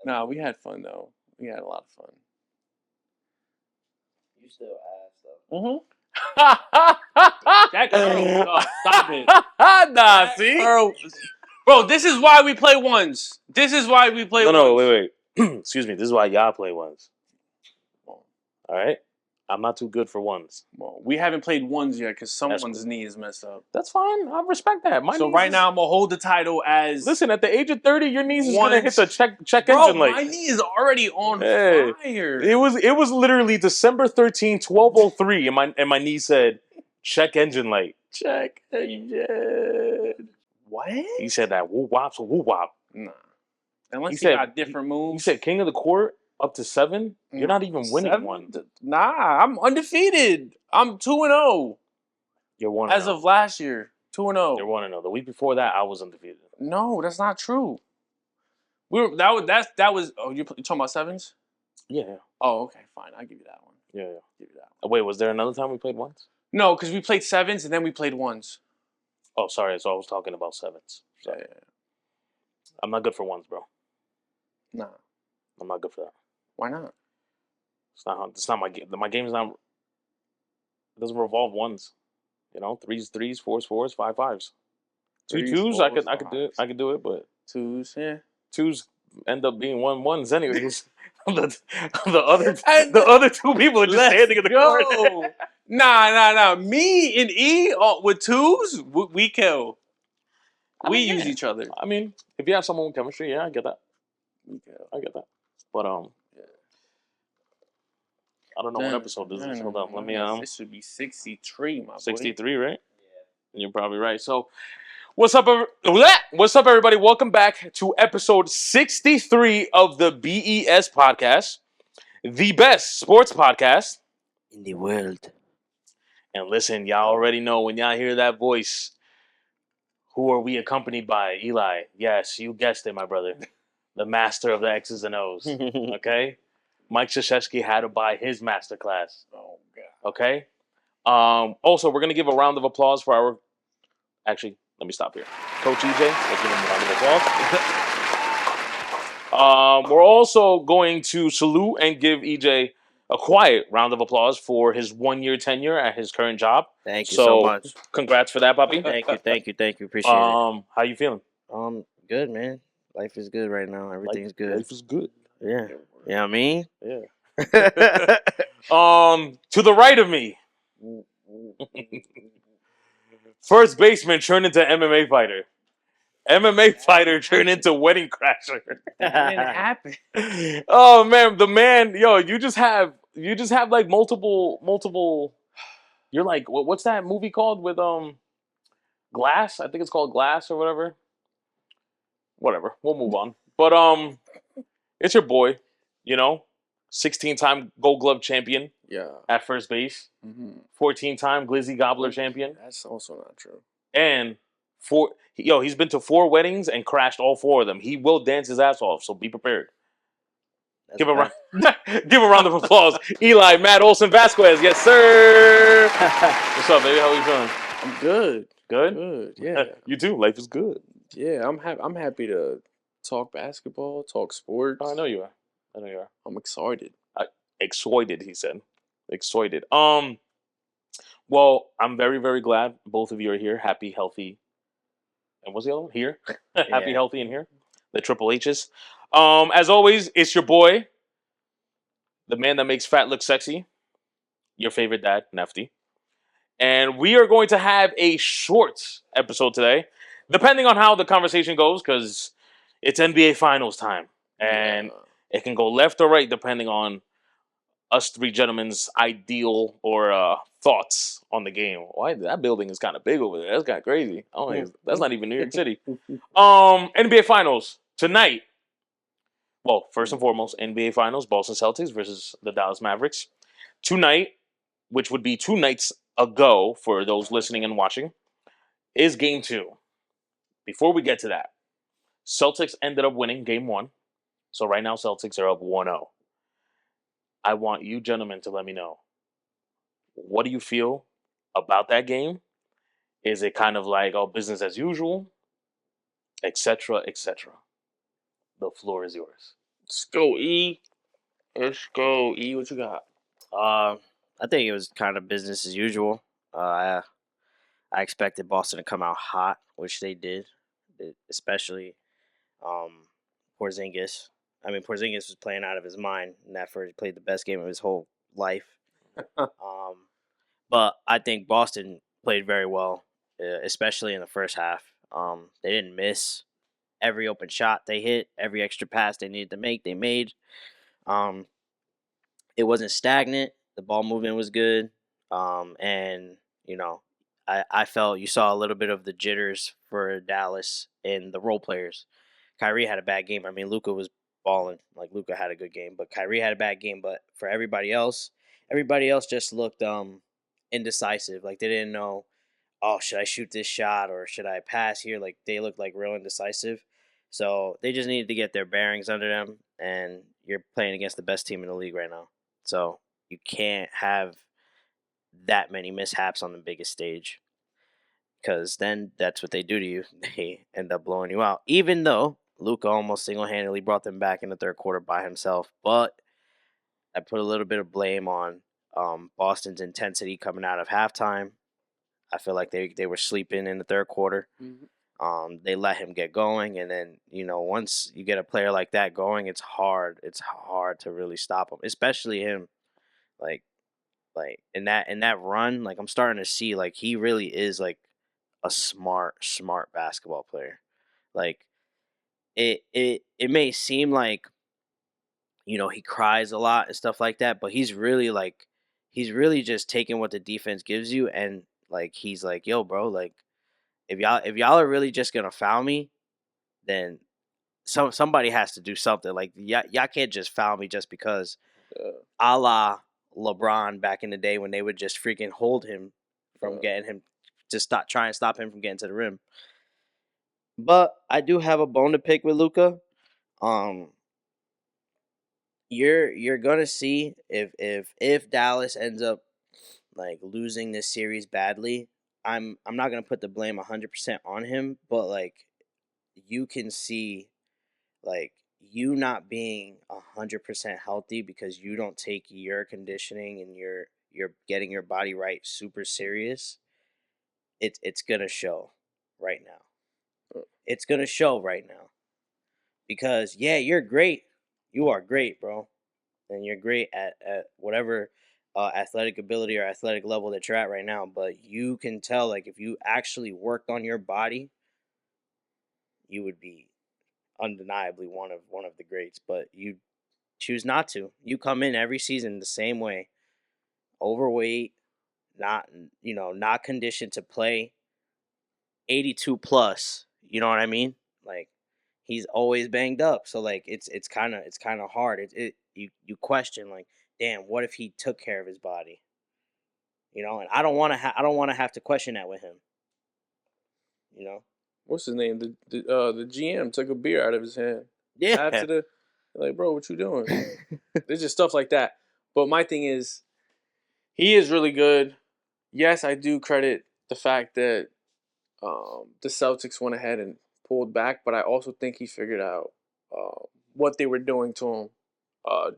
Nah, we had fun though. We had a lot of fun. You still ass though. That girl, no, stop it. Nah, see? Bro, this is why we play ones. This is why we play ones. No, wait. Excuse me. This is why y'all play ones. All right? I'm not too good for ones. Well, we haven't played ones yet because someone's knee is messed up. That's fine. I respect that. So right now I'm gonna hold the title as. Listen, at the age of 30, your knees is gonna hit the check Bro, engine light. my knee is already on fire. It was literally December 13, 12:03, and my knee said check engine light. Check engine. What? He said that woo wop, so woo wop. Nah. Unless he got different moves. He said king of the court up to 7. You're not even winning one. Nah, I'm undefeated. I'm 2-0. You're 1-0. As of last year, 2-0. You're 1-0. The week before that, I was undefeated. No, that's not true. That was. Oh, you talking about sevens? Yeah. Oh, okay, fine. I'll give you that one. Yeah. Give you that one. Wait, was there another time we played ones? No, because we played sevens and then we played ones. Oh, sorry. So I was talking about sevens. Sorry. Yeah. I'm not good for ones, bro. Nah. I'm not good for that. Why not? It's not my game. My game is not. It doesn't revolve ones. You know, 3s, 4s, 5s, 5s. 2s, I could do it. I could do it, but 2s, yeah. 2s end up being 1s anyways. the other 2 people are just standing in the corner. Nah. Me and E with 2s, we kill. We use each other. I mean, if you have someone with chemistry, yeah, I get that. I get that. But I don't know what episode this is. Hold on, let me This should be 63, my 63, right? Yeah. You're probably right. So, what's up, everybody? Welcome back to episode 63 of the BES podcast, the best sports podcast in the world. And listen, y'all already know when y'all hear that voice, who are we accompanied by? Eli. Yes, you guessed it, my brother. The master of the X's and O's. Okay? Mike Krzyzewski had to buy his masterclass. Oh, God. Okay? Also, we're going to give a round of applause for our... Actually, let me stop here. Coach EJ, let's give him a round of applause. We're also going to salute and give EJ a quiet round of applause for his 1-year tenure at his current job. Thank you so much. Congrats for that, puppy. Thank you. Appreciate it. How you feeling? Good, man. Life is good right now. Everything's good. Life is good. Yeah. You know what I mean? Yeah. To the right of me, first baseman turned into MMA fighter. MMA fighter turned into wedding crasher. That didn't happen. Oh man, the man, yo, you just have like multiple. You're like, what's that movie called with Glass? I think it's called Glass or whatever. Whatever, we'll move on. But it's your boy, 16-time Gold Glove champion. Yeah. At first base. Mm-hmm. 14-time Glizzy Gobbler champion. That's also not true. And he's been to 4 weddings and crashed all 4 of them. He will dance his ass off, so be prepared. Give a round of applause. Eli, Matt Olson Vasquez. Yes, sir. What's up, baby? How are you feeling? I'm good. Good? Good, yeah. You too. Life is good. Yeah, I'm happy to talk basketball, talk sports. Oh, I know you are. I'm excited. Excited, he said. Excited. Well, I'm very, very glad both of you are here. Happy, healthy. And what's the other one? Here. Happy, healthy, and here. The Triple H's. As always, it's your boy, the man that makes fat look sexy. Your favorite dad, Nefty. And we are going to have a short episode today, depending on how the conversation goes, because it's NBA Finals time. And it can go left or right, depending on us 3 gentlemen's ideal or thoughts on the game. Why that building is kind of big over there? That's kind of crazy. That's not even New York City. NBA Finals tonight. Well, first and foremost, NBA Finals, Boston Celtics versus the Dallas Mavericks. Tonight, which would be 2 nights ago for those listening and watching, is Game 2. Before we get to that, Celtics ended up winning Game 1. So right now, Celtics are up 1-0. I want you gentlemen to let me know, what do you feel about that game? Is it kind of like, business as usual, etc., etc.? The floor is yours. Let's go, E. Let's go, E. What you got? I think it was kind of business as usual. I expected Boston to come out hot, which they did, especially Porzingis. I mean, Porzingis was playing out of his mind in that first. He played the best game of his whole life. But I think Boston played very well, especially in the first half. They didn't miss every open shot they hit, every extra pass they needed to make, they made. It wasn't stagnant. The ball movement was good. And, you know, I felt you saw a little bit of the jitters for Dallas and the role players. Kyrie had a bad game. I mean, Luka was balling. Like, Luka had a good game, but Kyrie had a bad game. But for everybody else just looked indecisive. Like, they didn't know, oh, should I shoot this shot or should I pass here? Like, they looked like real indecisive. So they just needed to get their bearings under them. And you're playing against the best team in the league right now. So you can't have that many mishaps on the biggest stage, because then that's what they do to you. They end up blowing you out. Even though Luka almost single-handedly brought them back in the third quarter by himself. But I put a little bit of blame on Boston's intensity coming out of halftime. I feel like they were sleeping in the third quarter. Mm-hmm. They let him get going, and then once you get a player like that going, it's hard. It's hard to really stop him, especially him. Like in that run, like I'm starting to see like he really is like a smart basketball player. Like it may seem like he cries a lot and stuff like that, but he's really just taking what the defense gives you, and like he's like, yo, bro, like if y'all are really just gonna foul me, then somebody has to do something. Like y'all can't just foul me just because, a la LeBron back in the day when they would just freaking hold him from getting him to try and stop him from getting to the rim. But I do have a bone to pick with Luka. You're gonna see if Dallas ends up like losing this series badly. I'm not gonna put the blame 100% on him, but like you can see like you not being 100% healthy because you don't take your conditioning and you're getting your body right super serious. It's gonna show right now. It's gonna show right now because you're great. You are great, bro, and you're great at whatever athletic ability or athletic level that you're at right now. But you can tell like if you actually worked on your body, you would be undeniably one of the greats, but you choose not to. You come in every season the same way, overweight, not conditioned to play, 82 plus. You know what I mean? Like he's always banged up, so like it's kind of hard. You question like, damn, what if he took care of his body? And I don't want to have to question that with him. What's his name? The GM took a beer out of his hand. Yeah. After the like, bro, what you doing? There's just stuff like that. But my thing is, he is really good. Yes, I do credit the fact that the Celtics went ahead and pulled back, but I also think he figured out what they were doing to him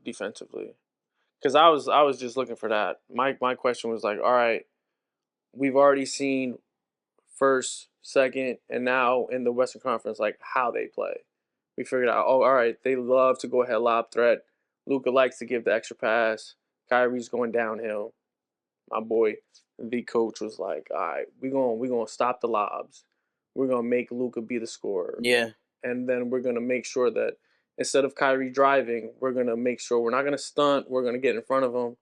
defensively. Because I was just looking for that. My question was like, all right, we've already seen first, second, and now in the Western Conference, like how they play. We figured out, oh, all right, they love to go ahead lob threat. Luka likes to give the extra pass. Kyrie's going downhill. My boy, the coach, was like, all right, we're gonna stop the lobs. We're gonna make Luka be the scorer. Yeah. And then we're gonna make sure that instead of Kyrie driving, we're gonna make sure we're not gonna stunt. We're gonna get in front of him,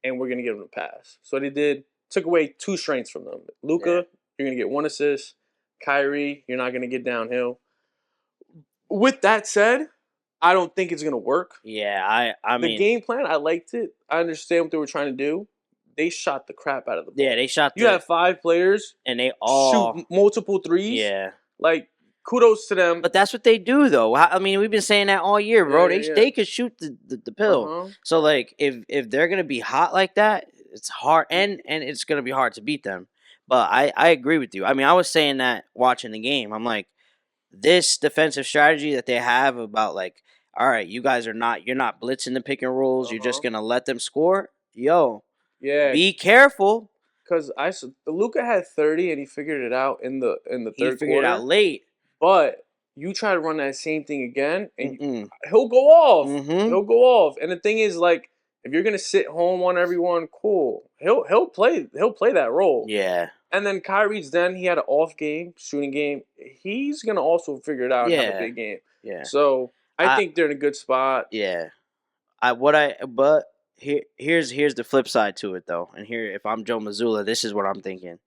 and we're gonna give him a pass. So they took away two strengths from them. Luka, you're gonna get one assist. Kyrie, you're not gonna get downhill. With that said, I don't think it's gonna work. Yeah, I mean, the game plan, I liked it. I understand what they were trying to do. They shot the crap out of the ball. Yeah, they shot. You have 5 players, and they all shoot multiple threes. Yeah, like kudos to them. but that's what they do, though. I mean, we've been saying that all year, bro. They could shoot the pill. Uh-huh. So like, if they're gonna be hot like that, it's hard, and it's gonna be hard to beat them. But I agree with you. I mean, I was saying that watching the game. I'm like, this defensive strategy that they have about like, all right, you're not blitzing the pick and rolls. You're just Uh-huh. gonna let them score. Yo, Yeah, be careful. because Luca had 30 and he figured it out in the He third figured it quarter. out late. But you try to run that same thing again, and Mm-mm. he'll go off. Mhm. He'll go off. And the thing is, like, if you're gonna sit home on everyone, cool. He'll play that role. Yeah. And then Kyrie's he had an off game, shooting game. He's gonna also figure it out and have a Yeah. big game. Yeah. So I I- think they're in a good spot. Yeah. But here's the flip side to it though. And here, if I'm Joe Mazzulla, this is what I'm thinking.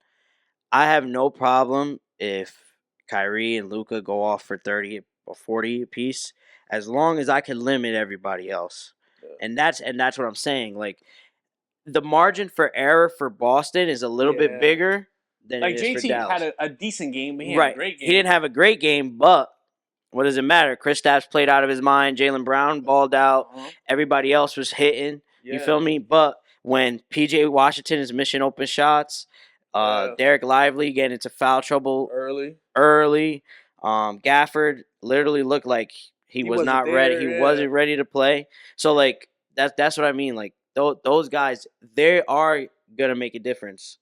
I have no problem if Kyrie and Luca go off for 30 or 40 apiece, as long as I can limit everybody else. Yeah. And that's what I'm saying. Like, the margin for error for Boston is a little bit Yeah. bigger than Like it is for JT Dallas. had a decent game, but he had Right. a great game. He didn't have a great game, but what does it matter? Kristaps played out of his mind. Jaylen Brown balled out. Uh-huh. Everybody else was hitting. Yeah. You feel me? But when PJ Washington is missing open shots, Yeah. Derek Lively getting into foul trouble Early. Gafford literally looked like he was wasn't not ready. there, He yeah. wasn't ready to play. So like that's what I mean. Like those guys, they are gonna make a difference.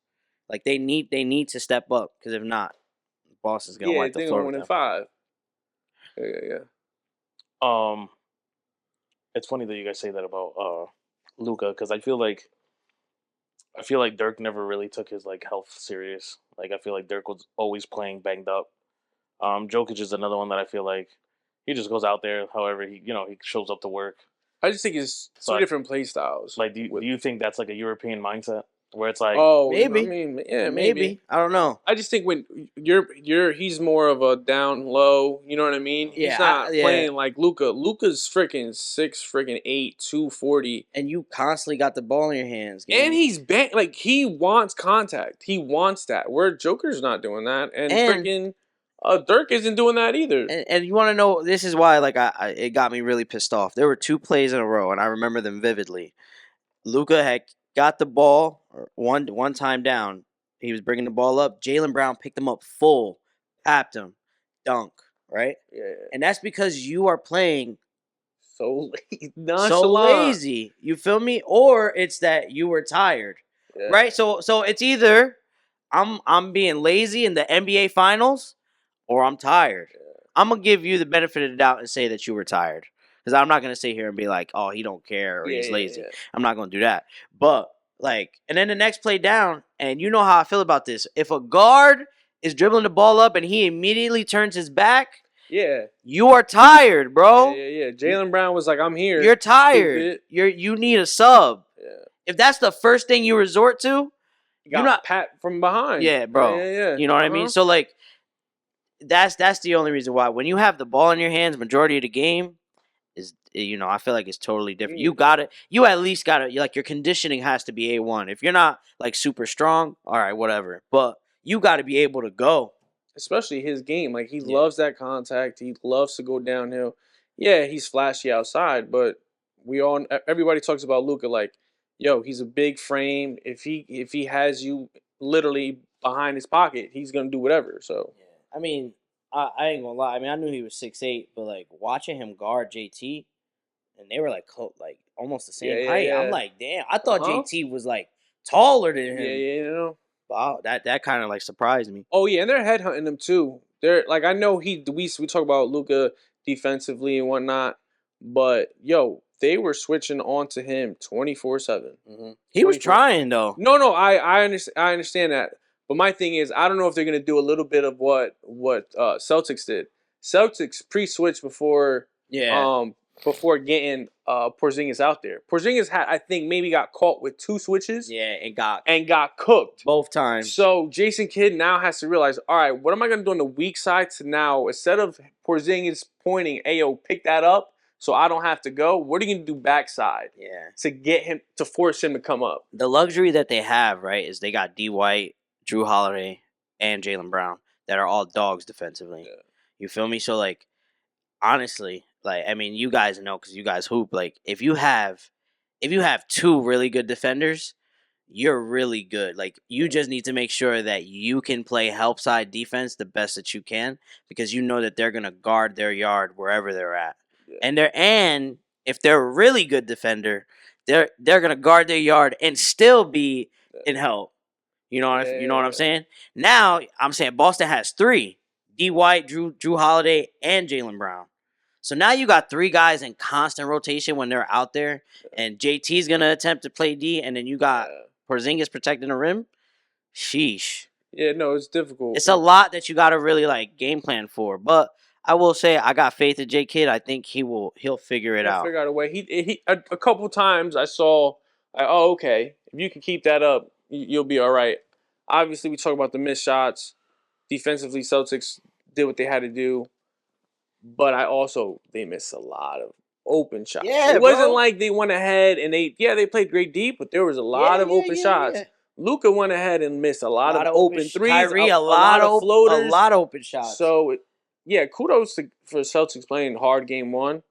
Like they need to step up, because if not, Boston's gonna Yeah, wipe the they're floor gonna with win in them. 5. Yeah. It's funny that you guys say that about Luca, because I feel like Dirk never really took his like health serious. Like I feel like Dirk was always playing banged up. Jokic is another one that I feel like he just goes out there, however he shows up to work. I just think it's two But- different play styles. Like, do you think that's like a European mindset where it's like, Maybe. I mean, yeah, maybe. I don't know. I just think when he's more of a down low. You know what I mean? Yeah, He's not yeah. playing like Luca. Luca's freaking 6'8", 240, And you constantly got the ball in your hands, gang. and he's like he wants contact. He wants that. Where Joker's not doing that, and freaking Dirk isn't doing that either. And you want to know, this is why like it got me really pissed off. There were 2 plays in a row, and I remember them vividly. Luka had got the ball one time down. He was bringing the ball up. Jaylen Brown picked him up full, tapped him, dunk, right? Yeah, And that's because you are playing so so nonchalant. lazy. You feel me? Or it's that you were tired, Yeah. right? So it's either I'm being lazy in the NBA Finals, or I'm tired. Yeah. I'm gonna give you the benefit of the doubt and say that you were tired, because I'm not gonna sit here and be like, oh, he don't care or he's lazy. Yeah. I'm not gonna do that. But like, and then the next play down, and you know how I feel about this. If a guard is dribbling the ball up and he immediately turns his back, Yeah. you are tired, bro. Yeah. Jaylen Brown was like, "I'm here." You're tired. Stupid. You need a sub. Yeah. If that's the first thing you resort to, Got not pat from behind. yeah, bro. Yeah. You know what I mean? So like, that's the only reason why. When you have the ball in your hands majority of the game, is I feel like it's totally different. You at least got to, like, your conditioning has to be A1. If you're not like super strong, all right, whatever. But you got to be able to go. Especially his game, like he loves that contact. He loves to go downhill. Yeah, he's flashy outside, but everybody talks about Luka like, yo, he's a big frame. If he has you literally behind his pocket, he's gonna do whatever. So I mean, I ain't gonna lie. I mean, I knew he was 6'8", but like watching him guard JT, and they were like almost the same height. Yeah. I'm like, damn. I thought Uh-huh. JT was like taller than him. Yeah. Wow, that kind of like surprised me. Oh yeah, and they're headhunting him too. They're like, I know we talk about Luka defensively and whatnot, but yo, they were switching on to him 24/7. He was trying though. No, I understand that. But my thing is, I don't know if they're gonna do a little bit of what Celtics did. Celtics pre-switched before before getting Porzingis out there. Porzingis I think maybe got caught with 2 switches. Yeah, and got cooked both times. So Jason Kidd now has to realize, all right, what am I gonna do on the weak side to now, instead of Porzingis pointing, "Ayo, pick that up," so I don't have to go. What are you gonna do backside? Yeah, to get him to force him to come up. The luxury that they have, right, is they got D. White, Drew Holiday, and Jaylen Brown that are all dogs defensively. Yeah. You feel me? So like, honestly, like, I mean, you guys know because you guys hoop. Like, if you have 2 really good defenders, you're really good. Like, you just need to make sure that you can play help side defense the best that you can, because you know that they're gonna guard their yard wherever they're at. Yeah. And if they're a really good defender, they're gonna guard their yard and still be in help. You know what I'm Yeah. saying? Now I'm saying Boston has 3: D. White, Drew Holiday, and Jaylen Brown. So now you got 3 guys in constant rotation when they're out there, and JT's gonna attempt to play D, and then you got Porzingis protecting the rim. Sheesh. Yeah, no, it's difficult. It's a lot that you got to really like game plan for. But I will say I got faith in J Kidd. I think he'll figure it He'll out. figure out a way. He a couple times I saw, oh, okay, if you can keep that up, you'll be all right. Obviously, we talk about the missed shots. Defensively, Celtics did what they had to do, but they missed a lot of open shots. Yeah, it wasn't bro. like they went ahead and they played great deep, but there was a lot of open shots. Luka went ahead and missed a lot of open threes. Kyrie, a lot of floaters. A lot of open shots. So, kudos for Celtics playing hard game 1.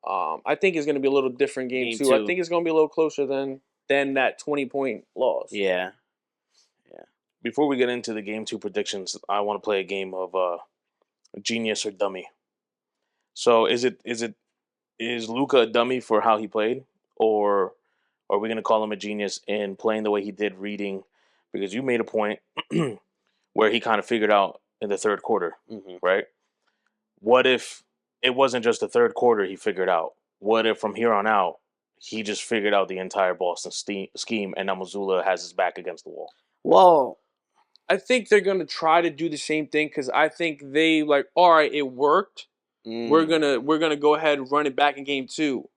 I think it's going to be a little different game 2. I think it's going to be a little closer than that 20-point loss. Yeah. Before we get into the game 2 predictions, I want to play a game of genius or dummy. So is Luka a dummy for how he played, or are we going to call him a genius in playing the way he did, reading? Because you made a point where he kind of figured out in the third quarter, right? What if it wasn't just the third quarter he figured out? What if from here on out he just figured out the entire Boston scheme and now Mazzulla has his back against the wall? Well, I think they're going to try to do the same thing because I think they all right, it worked. We're gonna go ahead and run it back in game 2.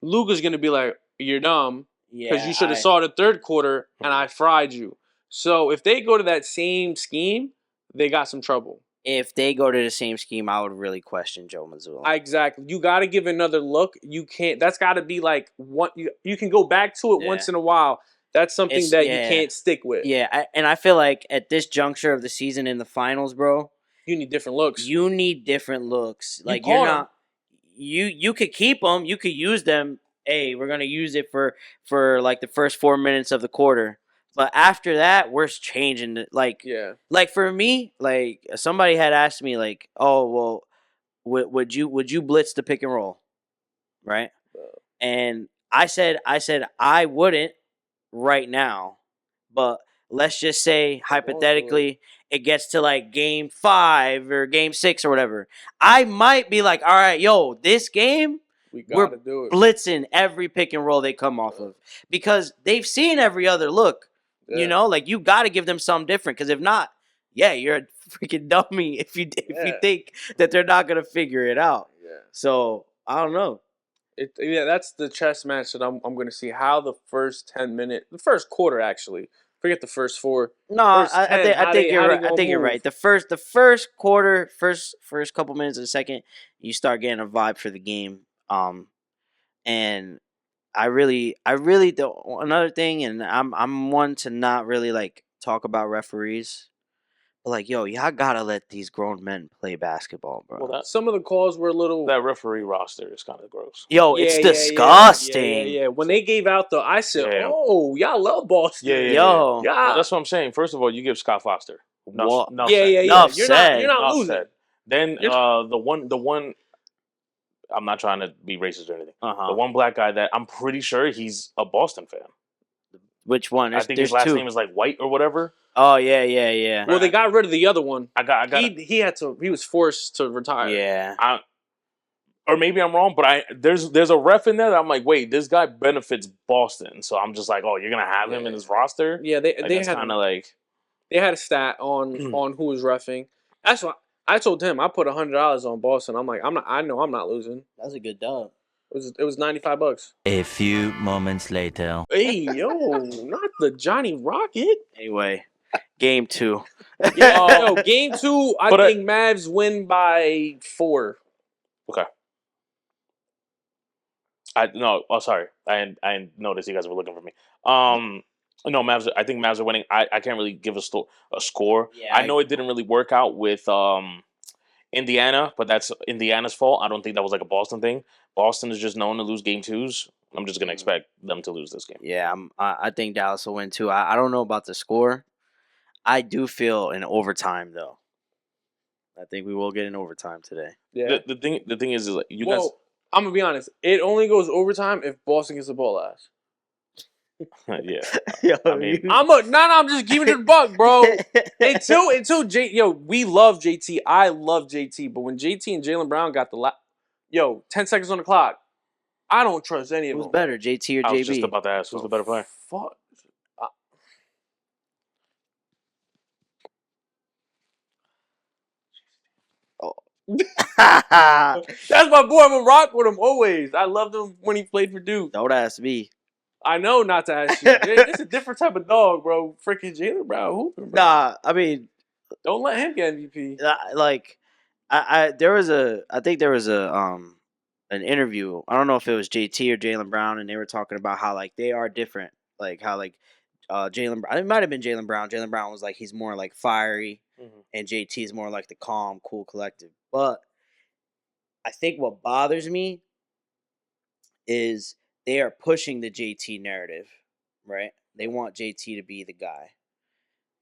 Luka's gonna be like, you're dumb because you should have saw the third quarter and I fried you. So if they go to that same scheme, they got some trouble. If they go to the same scheme, I would really question Joe Mazzulla. Exactly. You got to give another look. You can't. That's got to be like what you can go back to it once in a while. That's something you can't stick with. Yeah, and I feel like at this juncture of the season in the finals, bro, you need different looks. Like you're not. You could keep them. You could use them. Hey, we're gonna use it for like the first 4 minutes of the quarter. But after that, we're changing it. Like for me, like somebody had asked me, like, oh well, would you blitz the pick and roll, right? And I said I wouldn't right now, but let's just say hypothetically it gets to like game 5 or game 6 or whatever. I might be like, all right, yo, this game we're do it. blitzing every pick and roll they come off of because they've seen every other look. Yeah. You know, like you got to give them something different because if not, you're a freaking dummy if you think that they're not gonna figure it out. Yeah. So I don't know. That's the chess match that I'm going to see how the first 10 minutes, the first quarter actually. Forget the first 4. No, I think you're right. I think you're right. The first quarter, first couple minutes of the second, you start getting a vibe for the game. And I really don't. Another thing, and I'm one to not really like talk about referees. But like, yo, y'all gotta let these grown men play basketball, bro. Well, some of the calls were a little. That referee roster is kind of gross. Yo, it's disgusting. Yeah. When they gave out I said, oh, y'all love Boston. Yo. Well, that's what I'm saying. First of all, you give Scott Foster. No, Enough said. You're not losing. Said. Then the one. I'm not trying to be racist or anything. The one black guy that I'm pretty sure he's a Boston fan. Which one? I think his last name is like White or whatever. Oh yeah. Well, they got rid of the other one. I got. He was forced to retire. Yeah. Or maybe I'm wrong, but there's a ref in there that I'm like, wait, this guy benefits Boston, so I'm just like, oh, you're gonna have him in his roster? Yeah, they had kind of like they had a stat on who was reffing. That's why I told him I put $100 on Boston. I'm like, I know I'm not losing. That's a good dub. It was $95. A few moments later. Hey yo, not the Johnny Rocket. Anyway, game 2. Game 2. I think Mavs win by 4. Okay. Sorry. I noticed you guys were looking for me. No, Mavs. I think Mavs are winning. I can't really give a score. Yeah, I know it didn't really work out with Indiana, but that's Indiana's fault. I don't think that was like a Boston thing. Boston is just known to lose game 2s. I'm just gonna expect them to lose this game. Yeah, I think Dallas will win too. I don't know about the score. I do feel in overtime though. I think we will get in overtime today. Yeah. The thing is like you guys. I'm gonna be honest. It only goes overtime if Boston gets the ball last. Yeah. Yo, I mean, I'm just keeping it a buck, bro. Until we love JT. I love JT, but when JT and Jaylen Brown got 10 seconds on the clock, I don't trust any of who's them. better, JT or JB? I was just about to ask who's the better player. Fuck. That's my boy. I'm gonna rock with him always. I loved him when he played for Duke. Don't ask me. I know not to ask you. It's a different type of dog, bro. Freaking Jaylen Brown hooping, bro. Nah, I mean, Don't let him get MVP. like, I think there was an interview. I don't know if it was JT or Jaylen Brown, and they were talking about how like they are different. Like how like Jaylen Brown. It might have been Jaylen Brown. Jaylen Brown was like he's more like fiery, and JT is more like the calm, cool, collective. But I think what bothers me is they are pushing the JT narrative, right? They want JT to be the guy.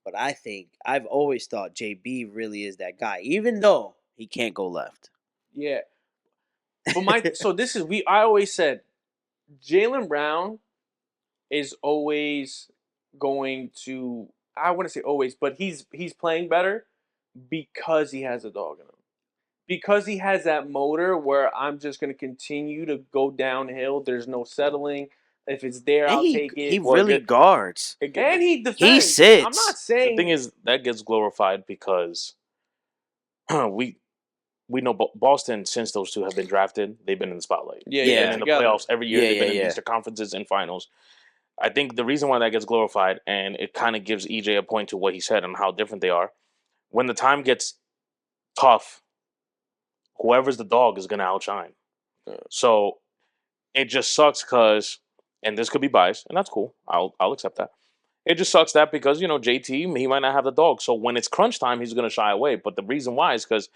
But I think I've always thought JB really is that guy, even though he can't go left. Yeah. But I always said Jaylen Brown is always going to, I wouldn't say always, but he's playing better because he has a dog in him. Because he has that motor where I'm just going to continue to go downhill. There's no settling. If it's there, And I'll take it. he really guards. And he defends. He sits. I'm not The saying. thing is that gets glorified because we know Boston, since those two have been drafted, they've been in the spotlight. Yeah, They've been in the together. playoffs every year. Yeah, They've been yeah, in Eastern Conferences and finals. I think the reason why that gets glorified, and it kind of gives EJ a point to what he said and how different they are. When the time gets tough, whoever's the dog is going to outshine. So it just sucks because, and this could be biased, and that's cool. I'll accept that. It just sucks that because, JT, he might not have the dog. So when it's crunch time, he's going to shy away. But the reason why is because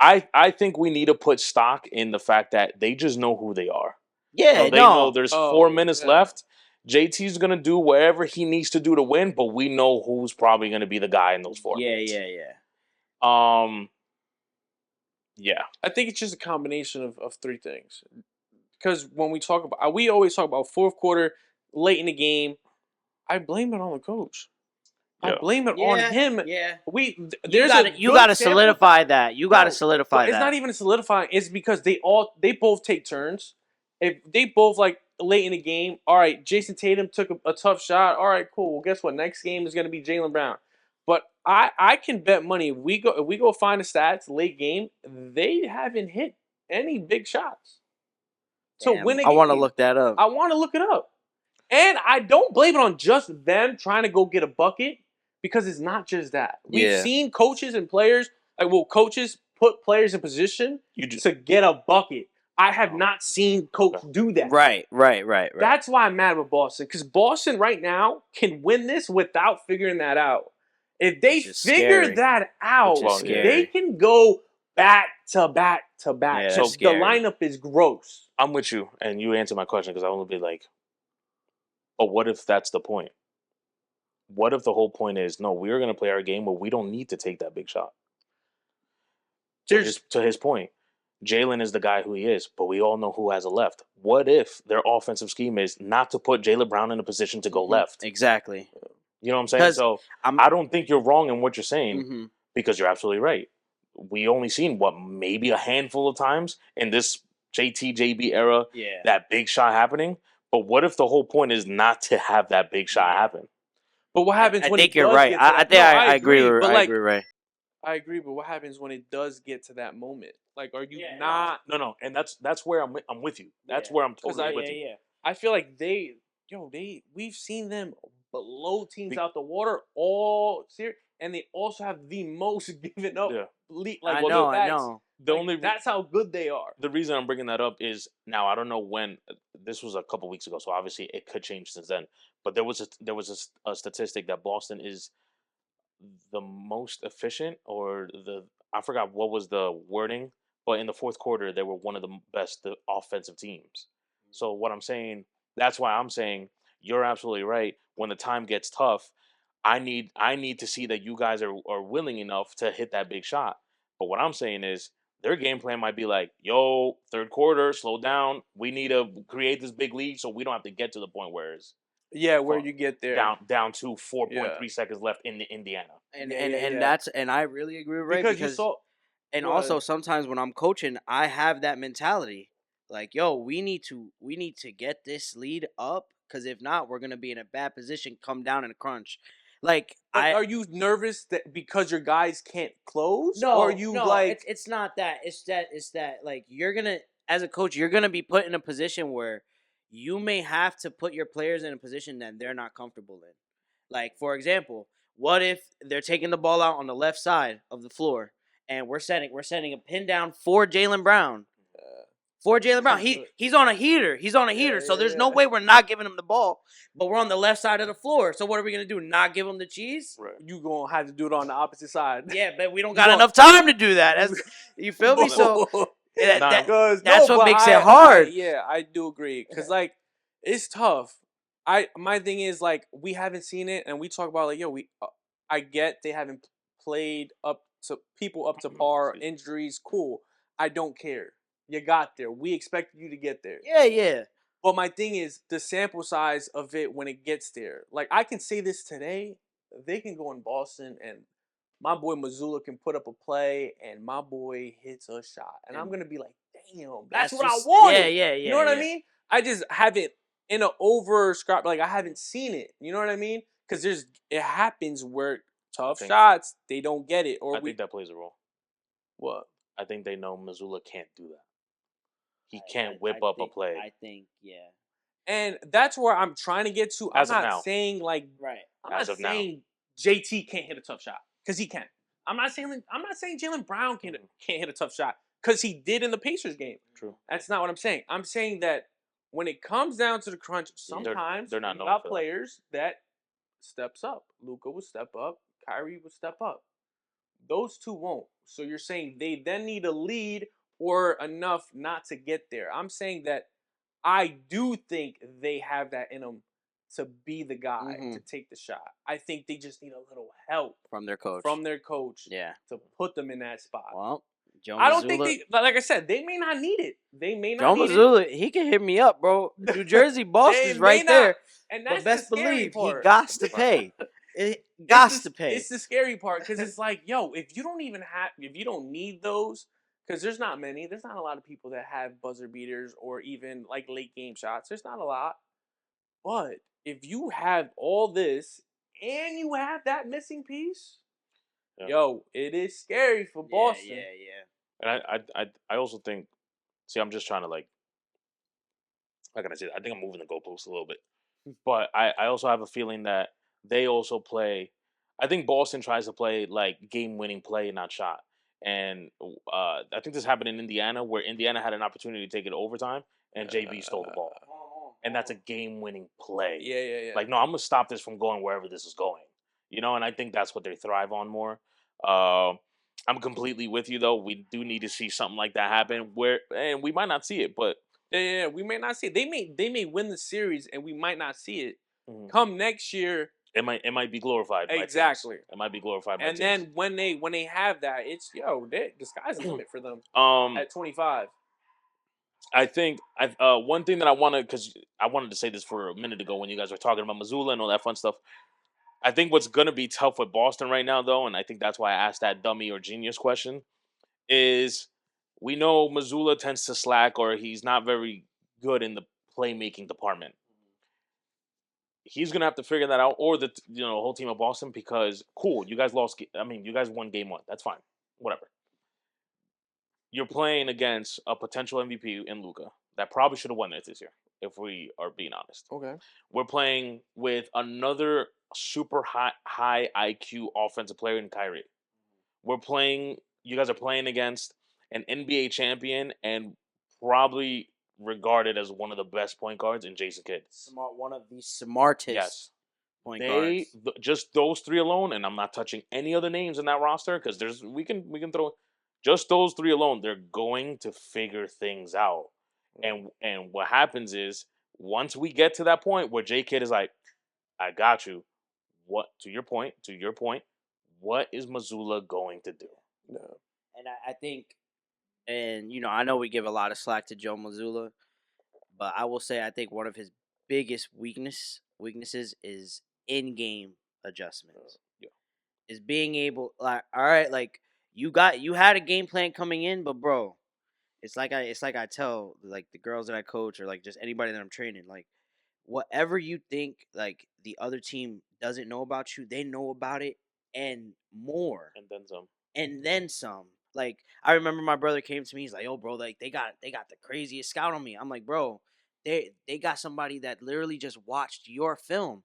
I think we need to put stock in the fact that they just know who they are. Yeah, They know there's 4 minutes yeah. left. JT's going to do whatever he needs to do to win, but we know who's probably going to be the guy in those 4 minutes. Yeah. I think it's just a combination of three things. Because when we always talk about fourth quarter, late in the game, I blame it on the coach. I blame it on him. Yeah. You gotta solidify that. You gotta solidify that. It's not even solidifying. It's because they both take turns. If they both like late in the game, all right, Jason Tatum took a tough shot. All right, cool. Well, guess what? Next game is gonna be Jaylen Brown. But I can bet money if we go find the stats late game, they haven't hit any big shots. So win a game. I want to look that up. I want to look it up. And I don't blame it on just them trying to go get a bucket because it's not just that. We've seen coaches and players, coaches put players in position to get a bucket. I have not seen coach do that. Right. That's why I'm mad with Boston because Boston right now can win this without figuring that out. If they figure that out, they can go back to back to back. Yeah, so the lineup is gross. I'm with you, and you answer my question because I want to be like, but what if that's the point? What if the whole point is, no, we're going to play our game where we don't need to take that big shot? To his point, Jaylen is the guy who he is, but we all know who has a left. What if their offensive scheme is not to put Jaylen Brown in a position to go left? Exactly. You know what I'm saying? So I don't think you're wrong in what you're saying because you're absolutely right. We only seen, maybe a handful of times in this JT-JB era that big shot happening. But what if the whole point is not to have that big shot happen? But what happens when it does you're right. I agree. I agree, Ray. I agree, but what happens when it does get to that moment? Like, are you not? No, and that's where I'm with you. That's where I'm totally with you. I feel like we've seen them blow teams out the water all series, and they also have the most given up. I know. That's how good they are. The reason I'm bringing that up is now I don't know when this was a couple weeks ago, so obviously it could change since then. But there was a statistic that Boston is the most efficient, or I forgot what was the wording, but in the fourth quarter they were one of the best offensive teams. So what I'm saying, that's why I'm saying you're absolutely right. When the time gets tough, I need to see that you guys are willing enough to hit that big shot. But what I'm saying is their game plan might be like, yo, third quarter, slow down. We need to create this big lead so we don't have to get to the point where it's where you get there. down to 4.3 Yeah. seconds left in Indiana. And Yeah, and yeah, and yeah. that's and I really agree with Ray Because you because saw. and Go also ahead. sometimes when I'm coaching, I have that mentality. Like, yo, we need to get this lead up because if not, we're gonna be in a bad position, come down in a crunch. Like But are you nervous that because your guys can't close, or are you no, like? it's not that. It's that like you're gonna as a coach, you're gonna be put in a position where you may have to put your players in a position that they're not comfortable in. Like for example, what if they're taking the ball out on the left side of the floor and we're sending a pin down for Jalen Brown. For Jalen Brown, he's on a heater. He's on a heater, so there's no way we're not giving him the ball. But we're on the left side of the floor, so what are we gonna do? Not give him the cheese? Right. You gonna have to do it on the opposite side. Yeah, but we don't You got gonna- enough time to do that. You feel me? So Nah, that's what makes it hard. I do agree because like it's tough. My thing is like we haven't seen it, and we talk about like I get they haven't played up to people up to par, injuries, cool. I don't care. You got there. We expected you to get there. Yeah. But my thing is the sample size of it when it gets there. Like I can say this today, they can go in Boston and my boy Missoula can put up a play and my boy hits a shot. And I'm gonna be like, damn, that's what I wanted. Yeah. You know what I mean? I just haven't in an overscribe, like I haven't seen it. You know what I mean? Because it happens where tough shots, they don't get it. Or I think that plays a role. What? I think they know Missoula can't do that. He can't whip up a play. I think, yeah. And that's where I'm trying to get to. As of I'm not now. saying like Right. I'm not As of now. saying JT can't hit a tough shot because he can. I'm not saying Jalen Brown can't hit a tough shot because he did in the Pacers game. True. That's not what I'm saying. I'm saying that when it comes down to the crunch, sometimes they're not you known got for that. players that steps up. Luka will step up. Kyrie will step up. Those two won't. So you're saying they then need a lead or enough not to get there. I'm saying that I do think they have that in them to be the guy to take the shot. I think they just need a little help From their coach. Yeah, to put them in that spot. Well, Joe I don't Mazzulla, think like I said, they may not need it. They may Joe not need Mazzulla, he can hit me up, bro. New Jersey, Boston's right there. And But that's best the scary believe part. he got to pay. Got to pay. It's the scary part because it's like, yo, if you don't need those, because there's not many. There's not a lot of people that have buzzer beaters or even like late game shots. There's not a lot. But if you have all this and you have that missing piece, yo, it is scary for Boston. Yeah. And I also think, see, I'm just trying to like, how can I say that? I think I'm moving the goalposts a little bit. But I also have a feeling that they also play, I think Boston tries to play like game-winning play, not shot. And I think this happened in Indiana where Indiana had an opportunity to take it overtime and JB stole the ball. And that's a game-winning play. Yeah. Like, no, I'm going to stop this from going wherever this is going. You know, and I think that's what they thrive on more. I'm completely with you, though. We do need to see something like that happen and we might not see it, but Yeah, we may not see it. They may win the series and we might not see it. Mhm. Come next year, it might be glorified. Exactly. It might be glorified. And then when they have that, it's the sky's the limit for them. At 25. I think one thing that because I wanted to say this for a minute ago when you guys were talking about Missoula and all that fun stuff. I think what's gonna be tough with Boston right now, though, and I think that's why I asked that dummy or genius question, is we know Missoula tends to slack or he's not very good in the playmaking department. He's gonna have to figure that out, or the whole team of Boston, because cool, you guys lost. I mean, you guys won game 1. That's fine, whatever. You're playing against a potential MVP in Luka that probably should have won it this year, if we are being honest. Okay. We're playing with another super high IQ offensive player in Kyrie. You guys are playing against an NBA champion and probably regarded as one of the best point guards in Jason Kidd. One of the smartest point guards. Just those 3 alone, and I'm not touching any other names in that roster because we can throw just those 3 alone. They're going to figure things out, and what happens is once we get to that point where J Kidd is like, I got you. What to your point? What is Missoula going to do? No. And I think And I know we give a lot of slack to Joe Mazzulla, but I will say I think one of his biggest weaknesses is in-game adjustments. Yeah. Is being able, like, all right, like you had a game plan coming in, but bro, it's like I tell like the girls that I coach or like just anybody that I'm training, like whatever you think like the other team doesn't know about you, they know about it and more And then some. and then some. Like I remember my brother came to me, he's like, "Yo, bro, like they got the craziest scout on me." I'm like, "Bro, they got somebody that literally just watched your film.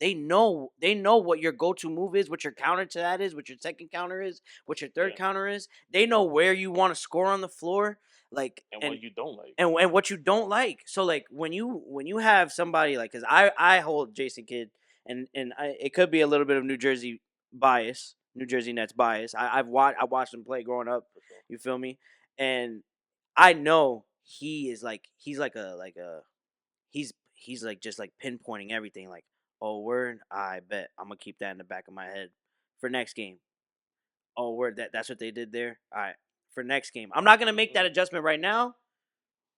They know what your go-to move is, what your counter to that is, what your second counter is, what your third Yeah. counter is. They know where you want to score on the floor, like And what you don't like. and what you don't like. So like when you have somebody like, because I hold Jason Kidd, and it could be a little bit of New Jersey bias, New Jersey Nets bias. I watched him play growing up. For sure. You feel me? And I know he's like a he's like just like pinpointing everything. Like, oh word, I bet I'm gonna keep that in the back of my head for next game. Oh word, that's what they did there. All right, for next game, I'm not gonna make that adjustment right now.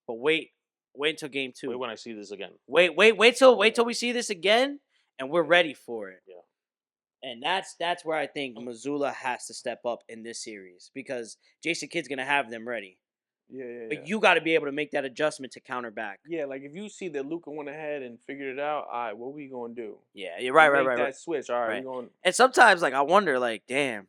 But wait until game 2. Wait when I see this again. Wait till we see this again, and we're ready for it. Yeah. And that's where I think Missoula has to step up in this series because Jason Kidd's gonna have them ready. Yeah, yeah, yeah. But you got to be able to make that adjustment to counter back. Yeah, like if you see that Luka went ahead and figured it out, all right, what we gonna do? Yeah, you're right, Make right. that switch. All right, Right. we going. And sometimes, like, I wonder, like, damn,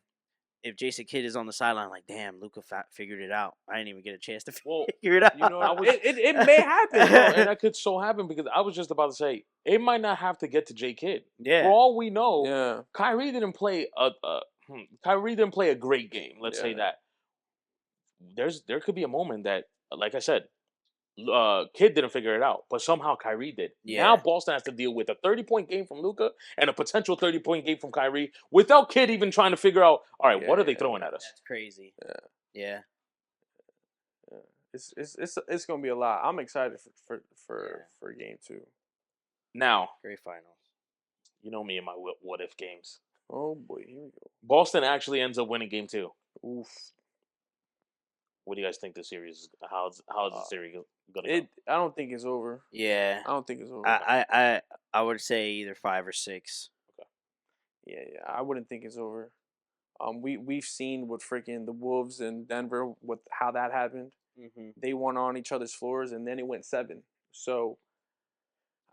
if Jason Kidd is on the sideline, like, damn, Luka figured it out. I didn't even get a chance to figure it out. You know, I was- it may happen. No, and that could so happen because I was just about to say it might not have to get to J Kidd. Yeah. For all we know, Yeah. Kyrie didn't play a great game. Let's say Yeah. that. There could be a moment that, like I said, Kidd didn't figure it out, but somehow Kyrie did. Yeah. Now Boston has to deal with a 30-point game from Luka and a potential 30-point game from Kyrie without Kidd even trying to figure out, all right, what are they Yeah. throwing at us? That's crazy. Yeah. Yeah. It's gonna be a lot. I'm excited for game 2. Now, Great finals. you know me and my what if games. Oh boy, here we go. Boston actually ends up winning game 2. Oof. What do you guys think the series? How's the series gonna go? I don't think it's over. Yeah. I don't think it's over. I would say either 5 or 6. Yeah, I wouldn't think it's over. We've seen what freaking the Wolves in Denver, how that happened. Mm-hmm. They won on each other's floors, and then it went 7. So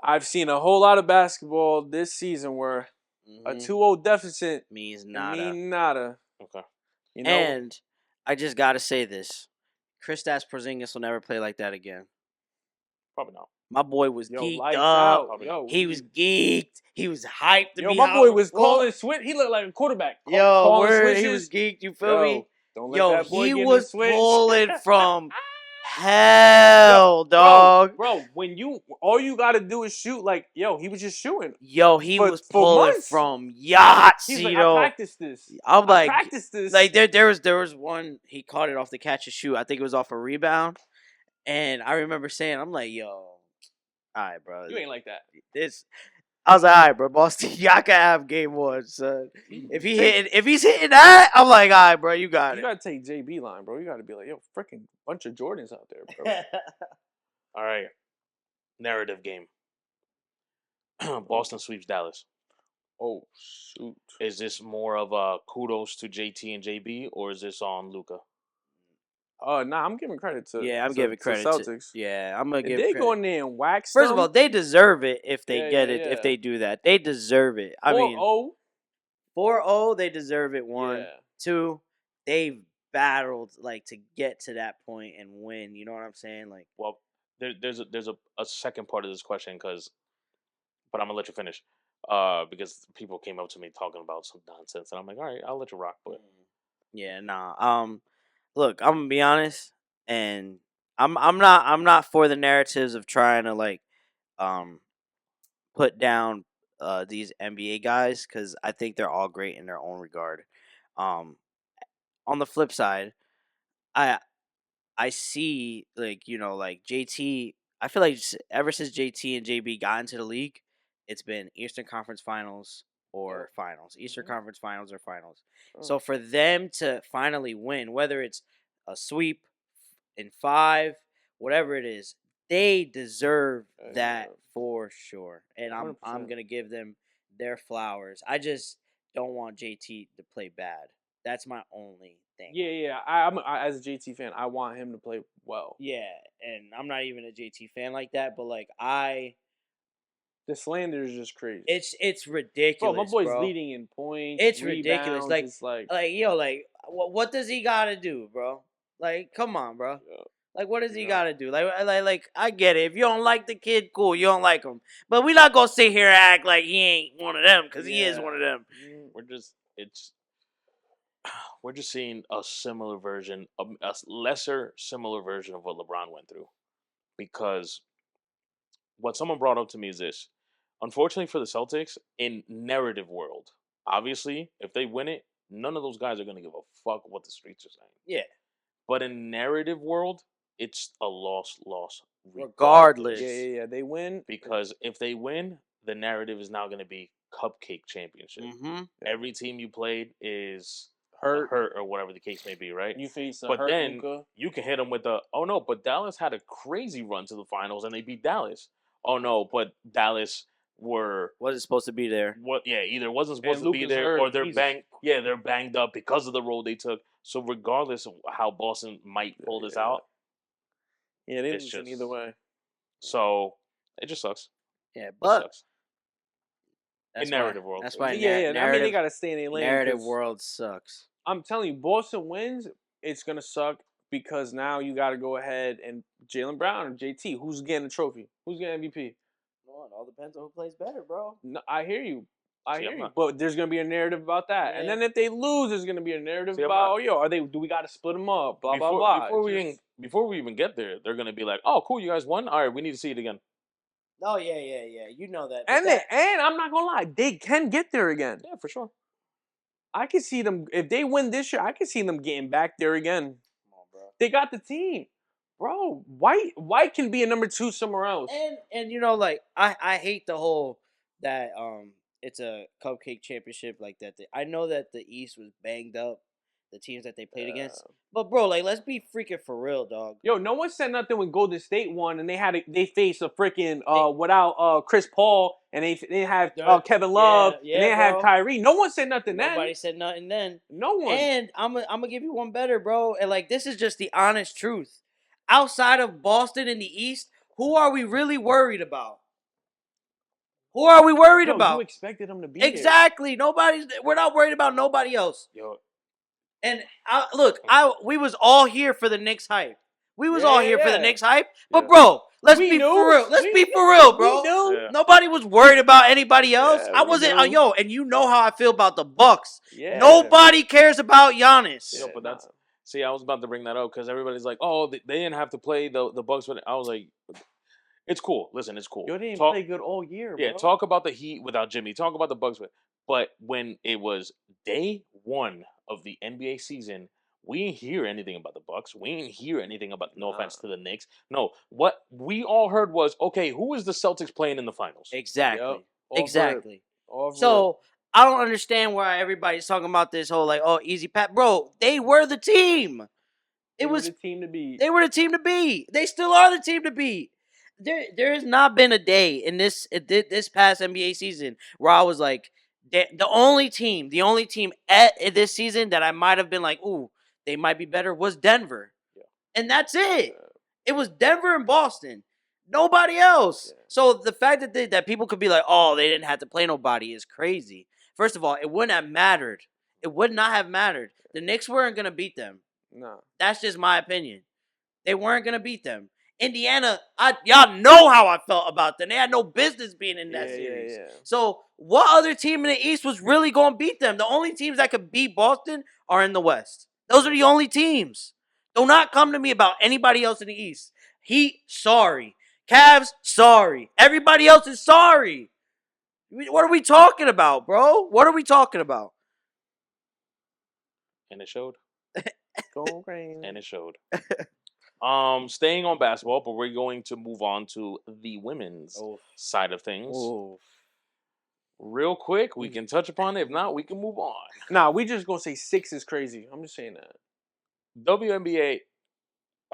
I've seen a whole lot of basketball this season where a 2-0 deficit means nada. Okay. You know, And I just gotta say this: Kristaps Porzingis will never play like that again. Probably not. My boy was yo, geeked lights up. out. Yo, He was geeked. He was hyped to Yo, be my out boy on was the floor. calling switch. He looked like a quarterback. Yo, calling word, he switches. was geeked. You feel me? Don't let Yo, that boy he get in the was switch. pulling from hell, dog. Bro, when all you gotta do is shoot. Like, yo, he was just shooting. Yo, he was for pulling months. from yachts. He's like, I practiced this. I'm like, I practiced this. Like there was one, he caught it off the catch and shoot. I think it was off a rebound, and I remember saying, I'm like, yo, all right, bro. You ain't like that. I was like, all right, bro, Boston, y'all can have game 1, son. If he's hitting that, I'm like, all right, bro, you got You it. gotta take JB line, bro. You gotta be like, yo, freaking bunch of Jordans out there, bro. All right. Narrative game. Boston sweeps Dallas. Oh shoot. Is this more of a kudos to JT and JB, or is this on Luka? Nah, I'm giving credit to. I'm giving credit to Celtics. Yeah, I'm gonna If give they credit. go in there and wax First of them, all, they deserve it if they Yeah, get yeah, it. If yeah. they do that, they deserve it. I mean, 4-0. 4-0, they deserve it. 1, Yeah. 2, they've battled like to get to that point and win. You know what I'm saying? Like, Well, there's a second part of this question but I'm gonna let you finish. Because people came up to me talking about some nonsense, and I'm like, all right, I'll let you rock. But yeah, nah. Look, I'm gonna be honest, and I'm not for the narratives of trying to like, put down these NBA guys because I think they're all great in their own regard. On the flip side, I see like like JT. I feel like ever since JT and JB got into the league, it's been Eastern Conference Finals or Finals, Eastern Conference Finals or Finals. So for them to finally win, whether it's a sweep, in 5, whatever it is. They deserve that Yeah. for sure, and I'm 100%. gonna give them their flowers. I just don't want JT to play bad. That's my only thing. Yeah. As a JT fan, I want him to play well. Yeah, and I'm not even a JT fan like that, but like The slander is just crazy. it's Bro, ridiculous, my boy's bro. leading in points. It's rebounds. ridiculous. Like, It's like yo, like, what does he gotta do, bro? Like, come on, bro. yeah. Like, what does he Yeah. gotta do? Like, I get it. If you don't like the kid, cool. You don't like him, but we not gonna sit here and act like he ain't one of them because he is Yeah. one of them. We're just seeing a similar version, a lesser similar version of what LeBron went through. Because what someone brought up to me is this: unfortunately for the Celtics, in narrative world, obviously, if they win it, none of those guys are gonna give a fuck what the streets are saying. Yeah, But in narrative world, it's a loss regardless. Yeah. They win. Because if they win, the narrative is now going to be cupcake championship. Mm-hmm. Every team you played is Hurt. or whatever the case may be, right? You face a But hurt then Luka. you can hit them with the oh no, but Dallas had a crazy run to the finals and they beat Dallas. Oh no, but Dallas were Wasn't supposed to be there. either wasn't supposed And to be Luka's there hurt. or they're He's- they're banged up because of the road they took. So regardless of how Boston might pull this out, Yeah, they It's losing just- either way. so it just sucks. Yeah, It but sucks. that's narrative why, world. That's why Yeah. I mean, narrative, they gotta stay in their lane. narrative 'Cause world sucks. I'm telling you, Boston wins. It's gonna suck because now you got to go ahead and Jaylen Brown or JT. Who's getting the trophy? Who's getting MVP? Well, it all depends on who plays better, bro. No, I hear you. I See, hear I'm you. not- But there's gonna be a narrative about that. And Yeah. then if they lose, there's gonna be a narrative See, I'm about not- are they? Do we got to split them up? Blah blah blah. Before we even get there, they're gonna be like, "Oh, cool, you guys won. All right, we need to see it again." Oh yeah. You know that. But And and I'm not gonna lie, they can get there again. Yeah, for sure. I can see them if they win this year. I can see them getting back there again. come on, bro. They got the team, bro. White can be a number 2 somewhere else. And you know, like I hate the whole that it's a cupcake championship like that. I know that the East was banged up, the teams that they played against. But bro, like let's be freaking for real, dog. Yo, no one said nothing when Golden State won, and they faced a freaking without Chris Paul, and they didn't have Kevin Love, yeah, and they didn't have bro. Kyrie. No one said nothing Nobody then. said nothing then. No one. And I'm gonna give you one better, bro. And like this is just the honest truth. Outside of Boston in the East, who are we really worried about? Who are we worried Yo, about? you expected them to be there. Exactly. We're not worried about nobody else. Yo, And we was all here for the Knicks hype. We was all here for the Yeah. Knicks hype. But Yeah. bro, let's We be knew. for real. Let's We be knew. for real, bro. We knew. Yeah. Nobody was worried about anybody else. Yeah, I we wasn't. knew. And you know how I feel about the Bucks. Yeah. Nobody cares about Giannis. Yo, Yeah, but nah. that's see, I was about to bring that up because everybody's like, "Oh, they didn't have to play the Bucks." But I was like, "It's cool. Listen, it's cool. Yo didn't Talk- play good all year, Yeah, bro. talk about the Heat without Jimmy. Talk about the Bucks with. But when it was day 1 of the NBA season, we didn't hear anything about the Bucks. We didn't hear anything about. No offense to the Knicks. No, what we all heard was, okay, who is the Celtics playing in the finals? Exactly. Yup. Off Exactly. rip. Off rip. So I don't understand why everybody's talking about this whole like, oh, easy pat, bro. They were the team. They It were was the team to beat. They were the team to beat. They still are the team to beat. There has not been a day in this past NBA season where I was like, the only team at this season that I might have been like, ooh, they might be better was Denver. Yeah. And that's it. It was Denver and Boston. Nobody else. Yeah. So the fact that people could be like, oh, they didn't have to play nobody is crazy. First of all, it wouldn't have mattered. It would not have mattered. The Knicks weren't going to beat them. No. That's just my opinion. They weren't going to beat them. Indiana, y'all know how I felt about them. They had no business being in that series. Yeah. So what other team in the East was really going to beat them? The only teams that could beat Boston are in the West. Those are the only teams. Do not come to me about anybody else in the East. Heat, sorry. Cavs, sorry. Everybody else is sorry. What are we talking about, bro? What are we talking about? And it showed. Go crazy. And it showed. Staying on basketball, but we're going to move on to the women's side of things. Real quick, we can touch upon it. If not, we can move on. Nah, we just gonna say 6 is crazy. I'm just saying that. WNBA.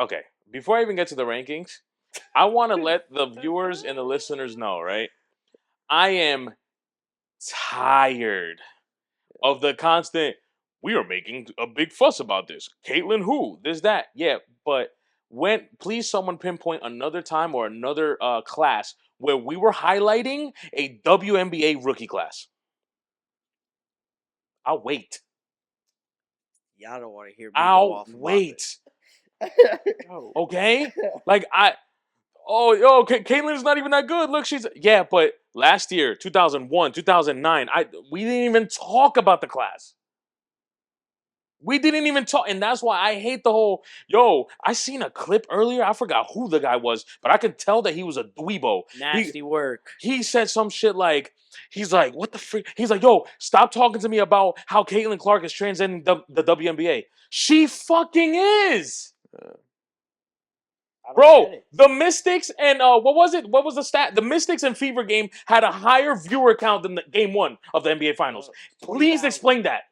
Okay, before I even get to the rankings, I want to let the viewers and the listeners know, right? I am tired of the constant, we are making a big fuss about this. Caitlyn who? This, that. Yeah, but please someone pinpoint another time or another class where we were highlighting a WNBA rookie class. I'll wait. Y'all don't want to hear me go I'll off about wait. this. Okay? Like, Caitlin's not even that good. Look, but last year, 2001, 2009, we didn't even talk about the class. We didn't even talk, and that's why I hate the whole, I seen a clip earlier, I forgot who the guy was, but I could tell that he was a dweebo. Nasty work. He said some shit like, he's like, what the freak? He's like, yo, stop talking to me about how Caitlin Clark is transcending the WNBA. She fucking is. Bro, the Mystics and what was it? What was the stat? The Mystics and Fever game had a higher viewer count than the game 1 of the NBA Finals. Please explain that.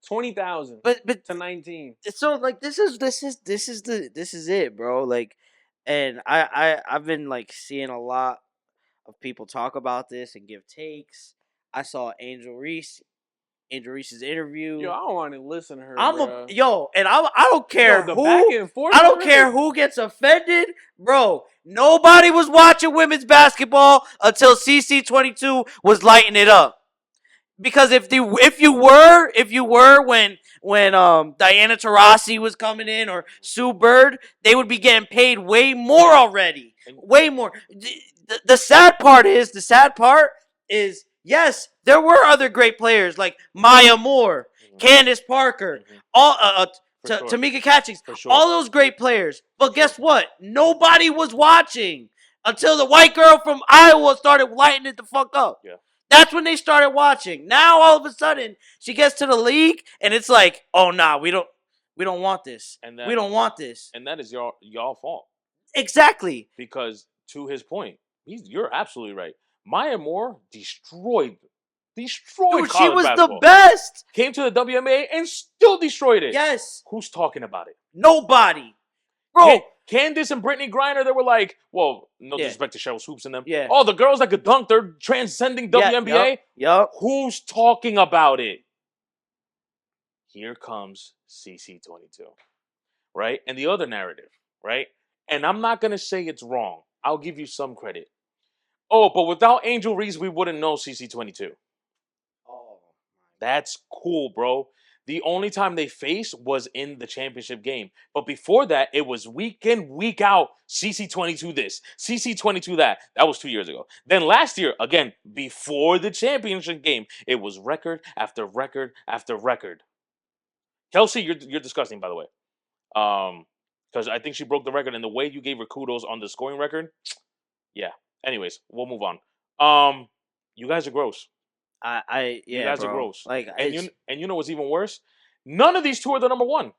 20,000 but to 19. so like this is it, bro. Like, and I've been like seeing a lot of people talk about this and give takes. I saw Angel Reese's interview. Yo, I don't want to listen to her. And I don't care the who. back and forth I don't with care her? who gets offended, bro. Nobody was watching women's basketball until CC22 was lighting it up. Because if you were when Diana Taurasi was coming in or Sue Bird, they would be getting paid way more already. Way more. The sad part is yes, there were other great players like Maya Moore, Candace Parker, all Tamika Catchings, all those great players. But guess what? Nobody was watching until the white girl from Iowa started lighting it the fuck up. Yeah. That's when they started watching. Now all of a sudden she gets to the league and it's like, oh nah, we don't want this. We don't want this. And that is y'all fault. Exactly. Because to his point, you're absolutely right. Maya Moore destroyed Dude, she college was basketball. the best. Came to the WNBA and still destroyed it. Yes. Who's talking about it? Nobody. Bro. Candace and Brittany Griner, they were like, well, no disrespect to Cheryl Swoops and them. Yeah. Oh, the girls that could dunk, they're transcending WNBA. Yep. Who's talking about it? Here comes CC22, right? And the other narrative, right? And I'm not going to say it's wrong. I'll give you some credit. Oh, but without Angel Reese, we wouldn't know CC22. Oh, that's cool, bro. The only time they faced was in the championship game. But before that, it was week in, week out, CC22 this, CC22 that. That was 2 years ago. Then last year, again, before the championship game, it was record after record after record. Kelsey, you're disgusting, by the way. Because I think she broke the record, and the way you gave her kudos on the scoring record, yeah. Anyways, we'll move on. You guys are gross. You guys are gross. Like, and you know what's even worse? None of these two are the number one.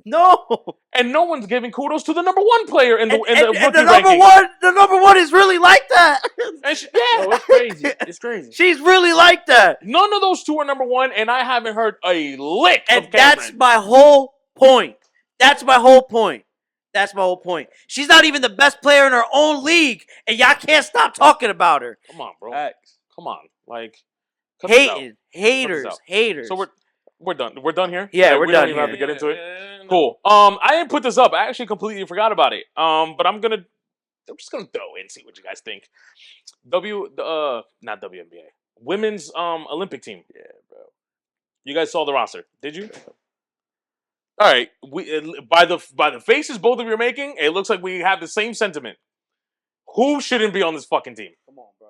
No. And no one's giving kudos to the number one player in the rookie the number one is really like that. It's crazy. It's crazy. She's really like that. None of those two are number one, and I haven't heard a lick of Cameron. That's my whole point. That's my whole point. She's not even the best player in her own league, and y'all can't stop talking about her. Come on, bro. Come on. Like, haters. So we're done. We're done here? Yeah, like, we're we done don't even here. have to get into it. Cool. I didn't put this up. I actually completely forgot about it. But I'm just gonna throw in, see what you guys think. Not WNBA. Women's Olympic team. Yeah, bro. You guys saw the roster, did you? All right. By the faces both of you are making, it looks like we have the same sentiment. Who shouldn't be on this fucking team? Come on, bro.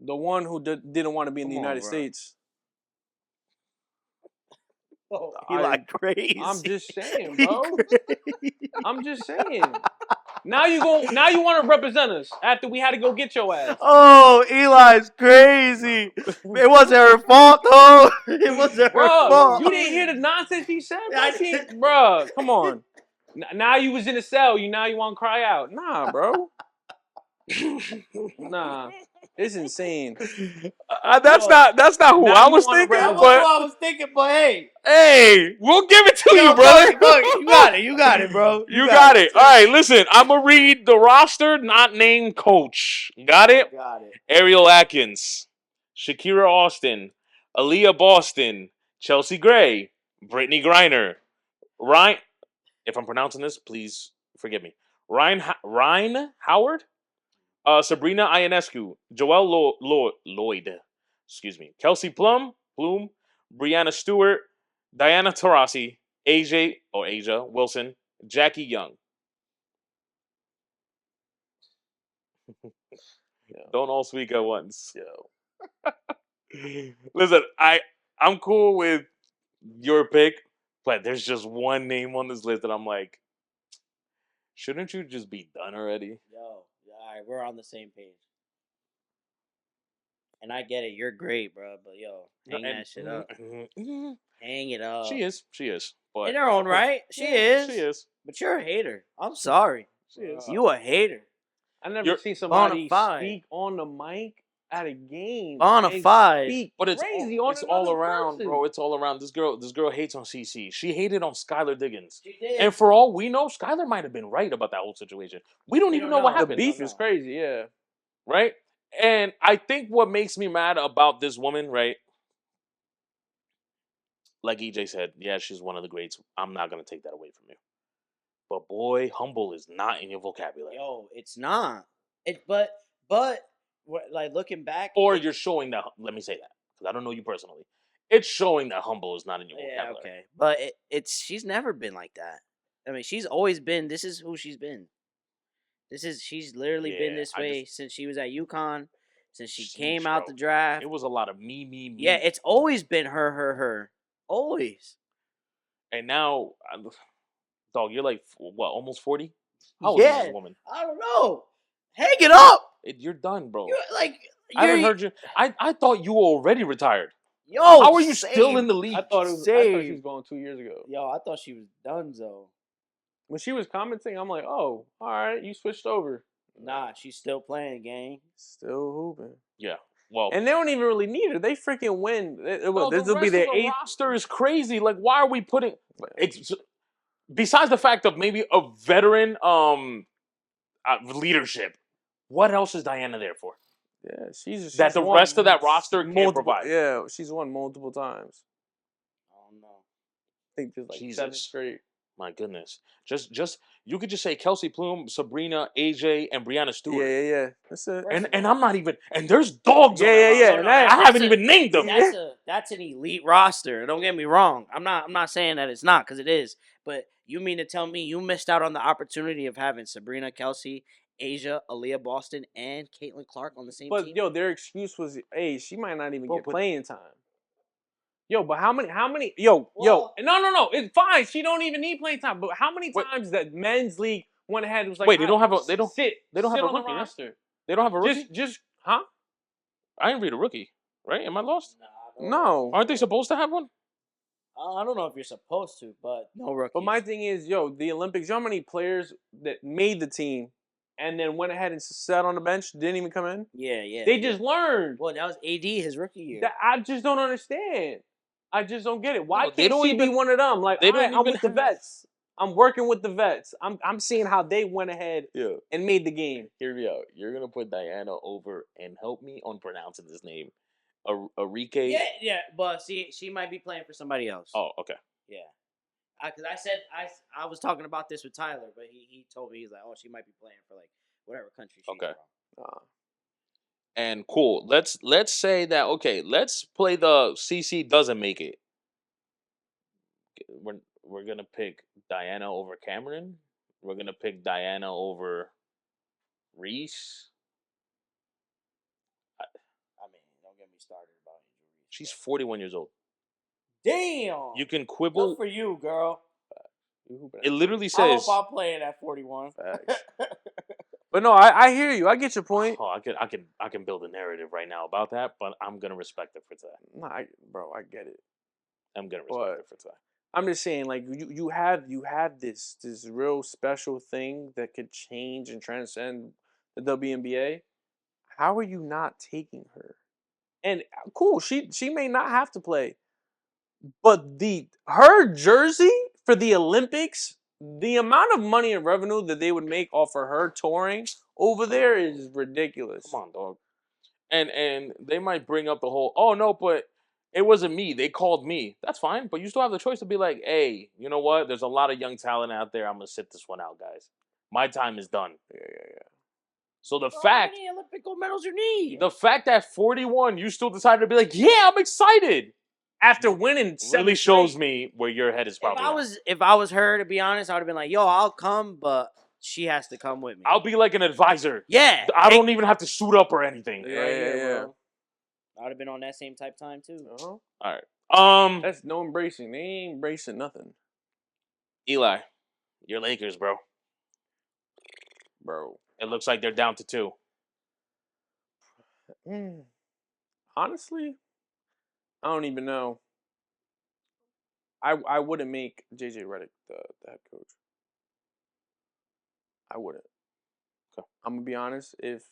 The one who didn't want to be in the United States. Oh, he like crazy. I'm just saying, bro. I'm just saying. Now you want to represent us after we had to go get your ass. Oh, Eli's crazy. It wasn't her fault, though. It wasn't her fault. You didn't hear the nonsense he said? Bro, come on. Now you was in the cell. Now you want to cry out. Nah, bro. Nah. It's insane. That's not who Now I you was wanna thinking. rap But I was thinking, but hey, we'll give it to yo, you, brother. you got it. You got it, bro. You got it. All right, listen. I'm gonna read the roster, not named coach. Got it? Got it. Ariel Atkins, Shakira Austin, Aaliyah Boston, Chelsea Gray, Brittany Griner, Ryan. If I'm pronouncing this, please forgive me. Ryan Howard, Sabrina Ionescu, Joelle Lloyd, excuse me, Kelsey Bloom, Brianna Stewart, Diana Taurasi, Asia Wilson, Jackie Young. Don't all speak at once. Yo. Listen, I'm cool with your pick, but there's just one name on this list that I'm like, shouldn't you just be done already? Yo, all right, we're on the same page. And I get it, you're great, bro. But yo, hang that shit up. Hang it up. She is. But in her own right, she is. But you're a hater. I'm sorry. She is. You a hater. I never You're seen somebody bonafide. speak on the mic at a game. Bonafide. And speak But it's crazy all, on it's all another around, person. bro. It's all around. This girl hates on CC. She hated on Skylar Diggins. She did. And for all we know, Skylar might have been right about that whole situation. We don't even know what The happened. beef is crazy, yeah. Right? And I think what makes me mad about this woman, right? Like EJ said, yeah, she's one of the greats. I'm not gonna take that away from you. But boy, humble is not in your vocabulary. Yo, it's not. But like looking back, Or you're showing that. Let me say that because I don't know you personally. It's showing that humble is not in your yeah, vocabulary. okay. But it's she's never been like that. I mean, she's always been. This is who she's been. She's literally been this way since she was at UConn, since she came out the draft. It was a lot of me. Yeah, it's always been her. Always. And now, dog, you're like what, almost 40? How old is this woman? I don't know. Hang it up. You're done, bro. I haven't heard you. I thought you were already retired. Yo, how are you still in the league? I thought she was going 2 years ago. Yo, I thought she was done though. When she was commenting, I'm like, oh, all right, you switched over. Nah, she's still playing, gang. Still hooping. Yeah. Well, and they don't even really need her. They freaking win. This will be their their eighth. Roster is crazy. Like, why are we putting? Besides the fact of maybe a veteran leadership, what else is Diana there for? Yeah, she's that the rest of that roster can't provide. Yeah, she's won multiple times. I don't know. I think just like 7 straight. My goodness. Just you could just say Kelsey Plume, Sabrina, AJ, and Brianna Stewart. Yeah. That's it. And I'm not even. And there's dogs. Yeah. No, I haven't even named them. That's an elite roster. Don't get me wrong. I'm not saying that it's not, because it is. But you mean to tell me you missed out on the opportunity of having Sabrina, Kelsey, Asia, Aaliyah Boston, and Caitlin Clark on the same team? But yo, their excuse was, hey, she might not even get playing time. Yo, but how many? Yo. No. It's fine. She don't even need playing time. But how many times that men's league went ahead and was like, wait, they don't have a sit have a on rookie, the roster. They don't have a rookie. Huh? I didn't read a rookie. Right? Am I lost? No. Aren't they supposed to have one? I don't know if you're supposed to, but no rookies. But my thing is, yo, the Olympics. You know how many players that made the team and then went ahead and sat on the bench, didn't even come in? Yeah. They just learned. Well, that was AD his rookie year. I just don't understand. I just don't get it. Why they can't she be one of them? Like, I'm with the vets. I'm working with the vets. I'm seeing how they went ahead and made the game. Hear me out. You're gonna put Diana over and help me on pronouncing this name. Enrique. Yeah. But see, she might be playing for somebody else. Oh, okay. Yeah. Because I said I was talking about this with Tyler, but he told me, he's like, oh, she might be playing for like whatever country she's from. And cool. Let's say that. Okay, let's play the CC doesn't make it. We're gonna pick Diana over Cameron. We're gonna pick Diana over Reese. I mean, don't get me started about Reese. She's 41 years old. Damn. You can quibble. Good for you, girl. It literally I says. hope I'm playing at 41. But no, I hear you. I get your point. Oh, I can build a narrative right now about that, but I'm gonna respect it for today. Nah, I get it. I'm gonna respect it for today. I'm just saying, like, you have this real special thing that could change and transcend the WNBA. How are you not taking her? And cool, she may not have to play, but her jersey for the Olympics, the amount of money and revenue that they would make off of her touring over there is ridiculous. Come on, dog. And they might bring up the whole, oh no, but it wasn't me. They called me. That's fine, but you still have the choice to be like, hey, you know what? There's a lot of young talent out there. I'm gonna sit this one out, guys. My time is done. Yeah. So the How fact, many Olympic gold medals you need? the fact that 41, you still decided to be like, yeah, I'm excited. After winning, Really shows me where your head is If probably. if I was her, to be honest, I would have been like, "Yo, I'll come, but she has to come with me." I'll be like an advisor. Yeah, I don't even have to suit up or anything. Yeah, right here, yeah. bro. I would have been on that same type time too. All right. That's no embracing. They ain't embracing nothing, Eli, your Lakers, bro. bro. It looks like they're down to 2. Honestly, I don't even know. I wouldn't make JJ Redick the head coach. I wouldn't. Okay. I'm gonna be honest. If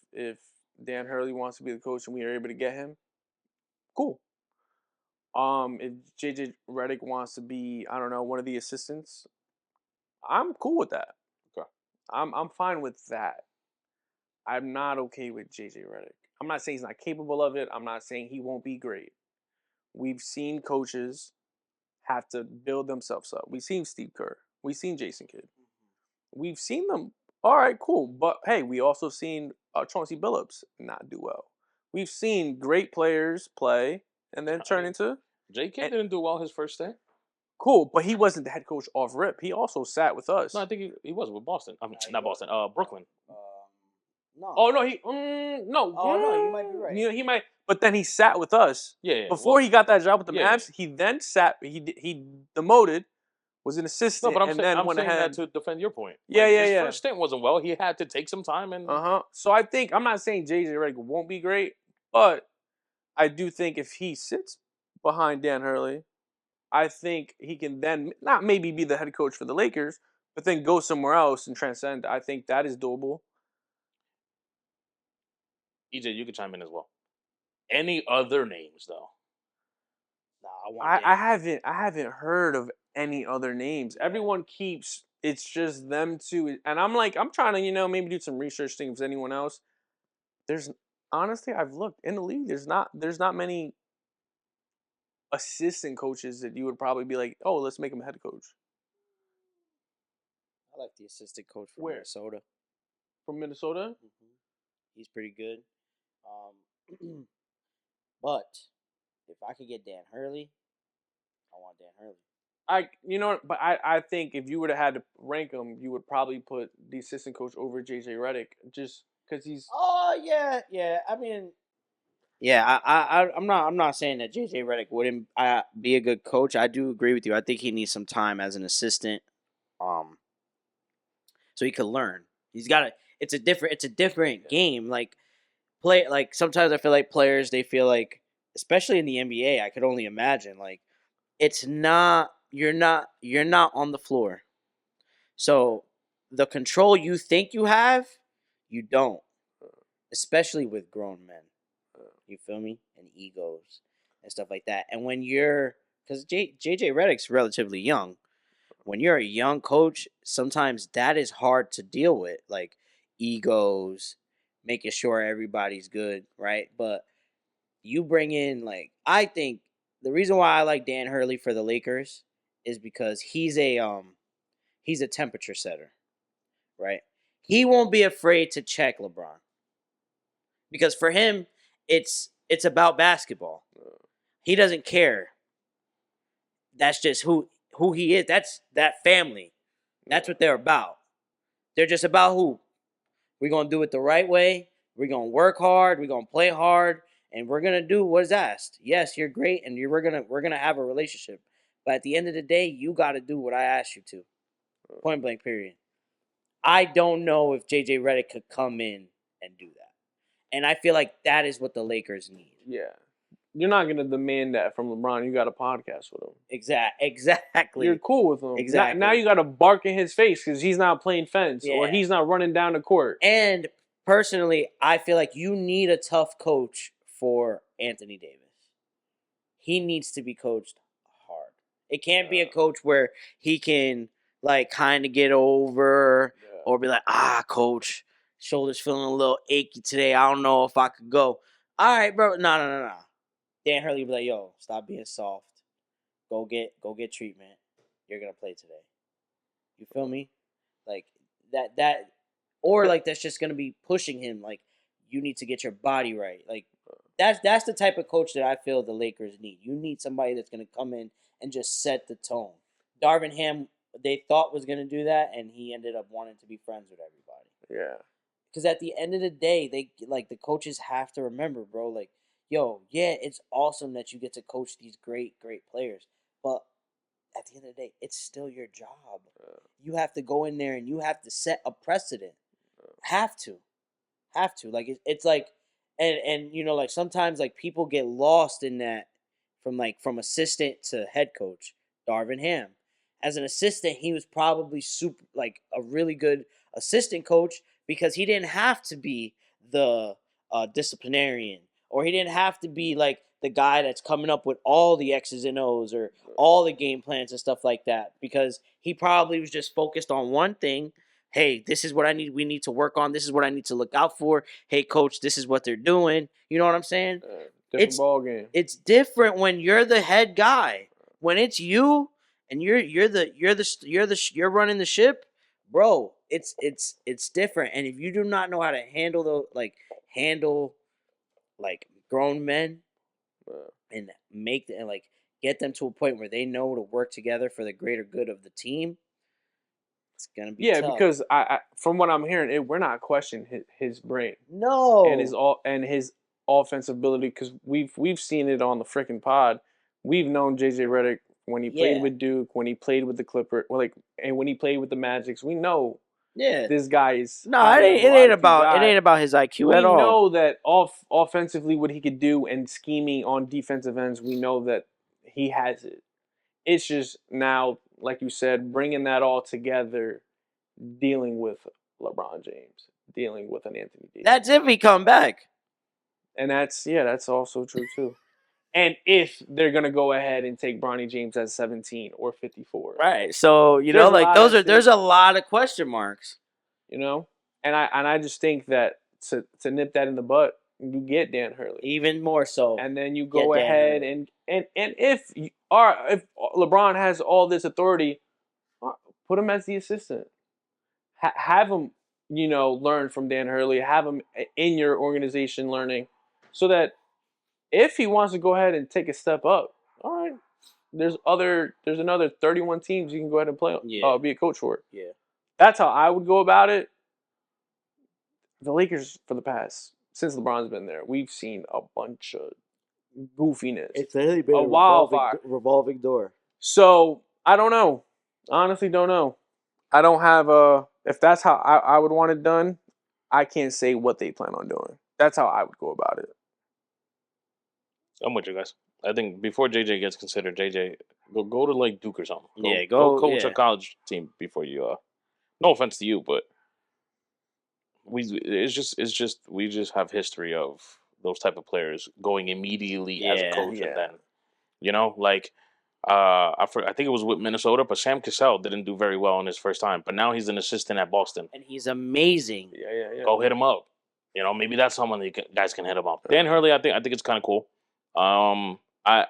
Dan Hurley wants to be the coach and we are able to get him, cool. If JJ Redick wants to be, I don't know, one of the assistants, I'm cool with that. Okay. I'm fine with that. I'm not okay with JJ Redick. I'm not saying he's not capable of it. I'm not saying he won't be great. We've seen coaches have to build themselves up. We've seen Steve Kerr. We've seen Jason Kidd. We've seen them. All right, cool. But hey, we also seen Chauncey Billups not do well. We've seen great players play and then turn into J.K. didn't do well his first day. cool, but he wasn't the head coach off rip. He also sat with us. No, I think he was with Boston. I mean, not Boston. Brooklyn. No. Oh no, no. Oh, no, you might be right. You know, he might, but then he sat with us. Yeah. Before he got that job with the yeah. Mavs, he then sat. He demoted, was an assistant, No, but I'm and saying, then I'm went saying ahead. that to defend your point. Yeah, his yeah. first stint wasn't well. He had to take some time and. So I think I'm not saying JJ Redick won't be great, but I do think if he sits behind Dan Hurley, I think he can then not maybe be the head coach for the Lakers, but then go somewhere else and transcend. I think that is doable. EJ, you could chime in as well. Any other names though? Nah, I haven't heard of any other names. Everyone keeps it's just them two, and I'm trying to maybe do some research thing with anyone else. There's honestly I've looked in the league. There's not many assistant coaches that you would probably be like, oh, let's make him a head coach. I like the assistant coach from Where? Minnesota. From Minnesota? Mm-hmm. He's pretty good. But if I could get Dan Hurley, I want Dan Hurley. But I think if you would have had to rank them, you would probably put the assistant coach over JJ Redick just because he's. Oh yeah. I mean, yeah. I'm not saying that JJ Redick wouldn't be a good coach. I do agree with you. I think he needs some time as an assistant, so he could learn. He's got to. It's a different game. Like sometimes I feel like players, they feel like, especially in the NBA, I could only imagine, like, it's not, you're not on the floor. So the control you think you have, you don't. Especially with grown men. You feel me? And egos and stuff like that. And when because JJ Redick's relatively young. When you're a young coach, sometimes that is hard to deal with. Like egos, making sure everybody's good, right? But you bring in, like, I think the reason why I like Dan Hurley for the Lakers is because he's a temperature setter, right? He won't be afraid to check LeBron. Because for him, it's about basketball. He doesn't care. That's just who he is. That's that family. That's what they're about. They're just about who. We're going to do it the right way. We're going to work hard. We're going to play hard. And we're going to do what is asked. Yes, you're great. And we're going to have a relationship. But at the end of the day, you got to do what I asked you to. Point blank, period. I don't know if JJ Redick could come in and do that. And I feel like that is what the Lakers need. Yeah. You're not going to demand that from LeBron. You got a podcast with him. Exactly. You're cool with him. Exactly. Now you got to bark in his face because he's not playing fence or he's not running down the court. And personally, I feel like you need a tough coach for Anthony Davis. He needs to be coached hard. It can't be a coach where he can like kind of get over or be like, coach, shoulders feeling a little achy today. I don't know if I could go. All right, bro. No. Dan Hurley be like, yo, stop being soft. Go get treatment. You're gonna play today. You feel me? Like that or like that's just gonna be pushing him. Like you need to get your body right. Like that's the type of coach that I feel the Lakers need. You need somebody that's gonna come in and just set the tone. Darvin Ham, they thought was gonna do that, and he ended up wanting to be friends with everybody. Yeah. Because at the end of the day, they like the coaches have to remember, bro. Like, yo, yeah, it's awesome that you get to coach these great players, but at the end of the day, it's still your job. You have to go in there and you have to set a precedent. Have to. Like it's like, and you know, like sometimes like people get lost in that from assistant to head coach. Darvin Ham, as an assistant, he was probably super like a really good assistant coach because he didn't have to be the disciplinarian, or he didn't have to be like the guy that's coming up with all the X's and O's or all the game plans and stuff like that, because he probably was just focused on one thing. Hey, this is what I need. We need to work on. This is what I need to look out for. Hey, coach, this is what they're doing. You know what I'm saying? Different ball game. It's different when you're the head guy. When it's you and you're running the ship, bro. It's different. And if you do not know how to handle grown men and get them to a point where they know to work together for the greater good of the team, it's gonna be tough. Because I from what I'm hearing, we're not questioning his brain. No. And his offensive ability, because we've seen it on the freaking pod. We've known JJ Redick when he played with Duke, when he played with the Clippers, and when he played with the Magics. We know this guy is it ain't about his IQ at all. We know that offensively what he could do and scheming on defensive ends, we know that he has it. It's just now, like you said, bringing that all together, dealing with LeBron James, dealing with an Anthony Davis. That's if he come back. And that's also true too. And if they're gonna go ahead and take Bronny James at 17 or 54, right? So there's a lot of question marks. You know, and I just think that to nip that in the butt, you get Dan Hurley even more so, and then you go ahead and if LeBron has all this authority, put him as the assistant. Have him, learn from Dan Hurley. Have him in your organization learning, so that if he wants to go ahead and take a step up, all right. There's another 31 teams you can go ahead and play on. Be a coach for. Yeah. That's how I would go about it. The Lakers, since LeBron's been there, we've seen a bunch of goofiness. It's really been a revolving door. So I don't know. Honestly, don't know. I don't have if that's how I would want it done, I can't say what they plan on doing. That's how I would go about it. I'm with you guys. I think before JJ gets considered, JJ go to like Duke or something. Go coach a college team before you. No offense to you, but we just have history of those type of players going immediately as a coach, and then I think it was with Minnesota, but Sam Cassell didn't do very well in his first time, but now he's an assistant at Boston, and he's amazing. Yeah. Go hit him up. Maybe that's someone that guys can hit him up. Dan Hurley, I think it's kind of cool. I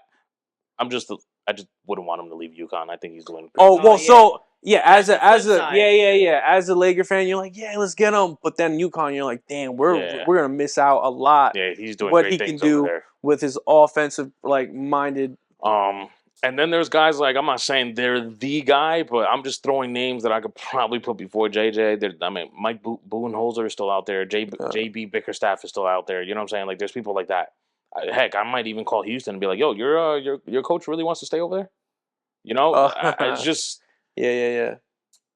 just wouldn't want him to leave UConn. I think he's doing. As a Laker fan, you're like, let's get him. But then UConn, you're like, damn, we're gonna miss out a lot. Yeah, he's doing what great he things can do over there with his offensive minded. And then there's guys like, I'm not saying they're the guy, but I'm just throwing names that I could probably put before JJ. Mike Budenholzer is still out there. JB Bickerstaff is still out there. You know what I'm saying? Like, there's people like that. Heck, I might even call Houston and be like, yo, your coach really wants to stay over there? It's just... Yeah.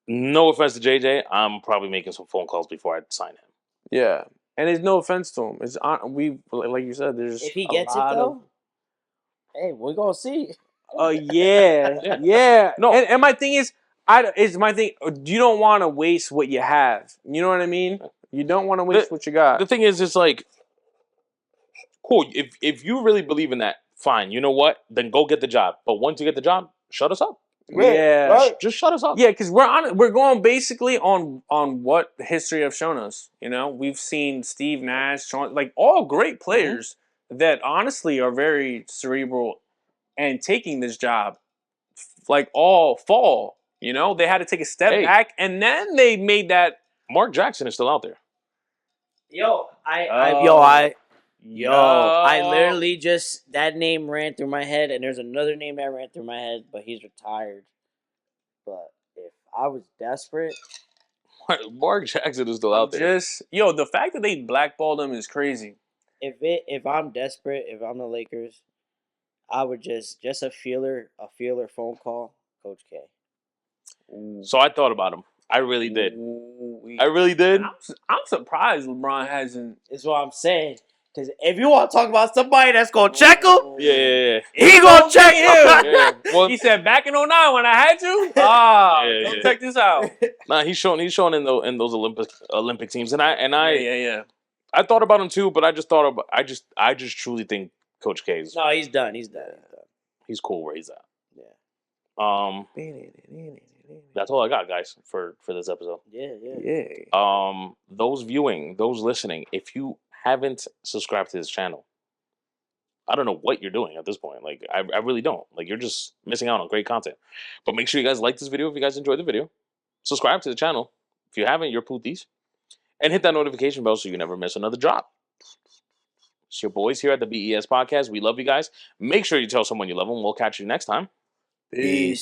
No offense to JJ. I'm probably making some phone calls before I sign him. Yeah. And it's no offense to him. It's like you said, there's if he gets it though, hey, we're gonna see. Yeah. No, and my thing is, you don't want to waste what you have. You know what I mean? You don't want to waste what you got. The thing is, it's like Cool. If you really believe in that, fine. You know what? Then go get the job. But once you get the job, shut us up. Yeah. Right. Just shut us up. Yeah, because we're going basically on what history have shown us. You know, we've seen Steve Nash, like all great players that honestly are very cerebral and taking this job, like all fall. You know, they had to take a step Hey. back, and then they made that. Mark Jackson is still out there. I literally just that name ran through my head, and there's another name that ran through my head, but he's retired. But if I was desperate, Mark Jackson is still out there. The fact that they blackballed him is crazy. if I'm desperate, if I'm the Lakers, I would just a feeler phone call, Coach K. So I thought about him. I really did. Ooh, I really did. I'm surprised LeBron hasn't. Is what I'm saying. Because if you want to talk about somebody that's gonna check him, Yeah. he gonna check him. Yeah. Well, He said back in 09 when I had to. Yeah. Check this out. nah, he's shown in those Olympic teams, and I Yeah. I thought about him too, but I just truly think Coach K's No, he's done. He's he's cool where he's at. Yeah. That's all I got, guys, for this episode. Yeah. Those viewing, those listening, if you haven't subscribed to this channel, I don't know what you're doing at this point. Like, I really don't. Like, you're just missing out on great content. But make sure you guys like this video if you guys enjoyed the video. Subscribe to the channel. If you haven't, you're pooties. And hit that notification bell so you never miss another drop. It's your boys here at the BES Podcast. We love you guys. Make sure you tell someone you love them. We'll catch you next time. Peace.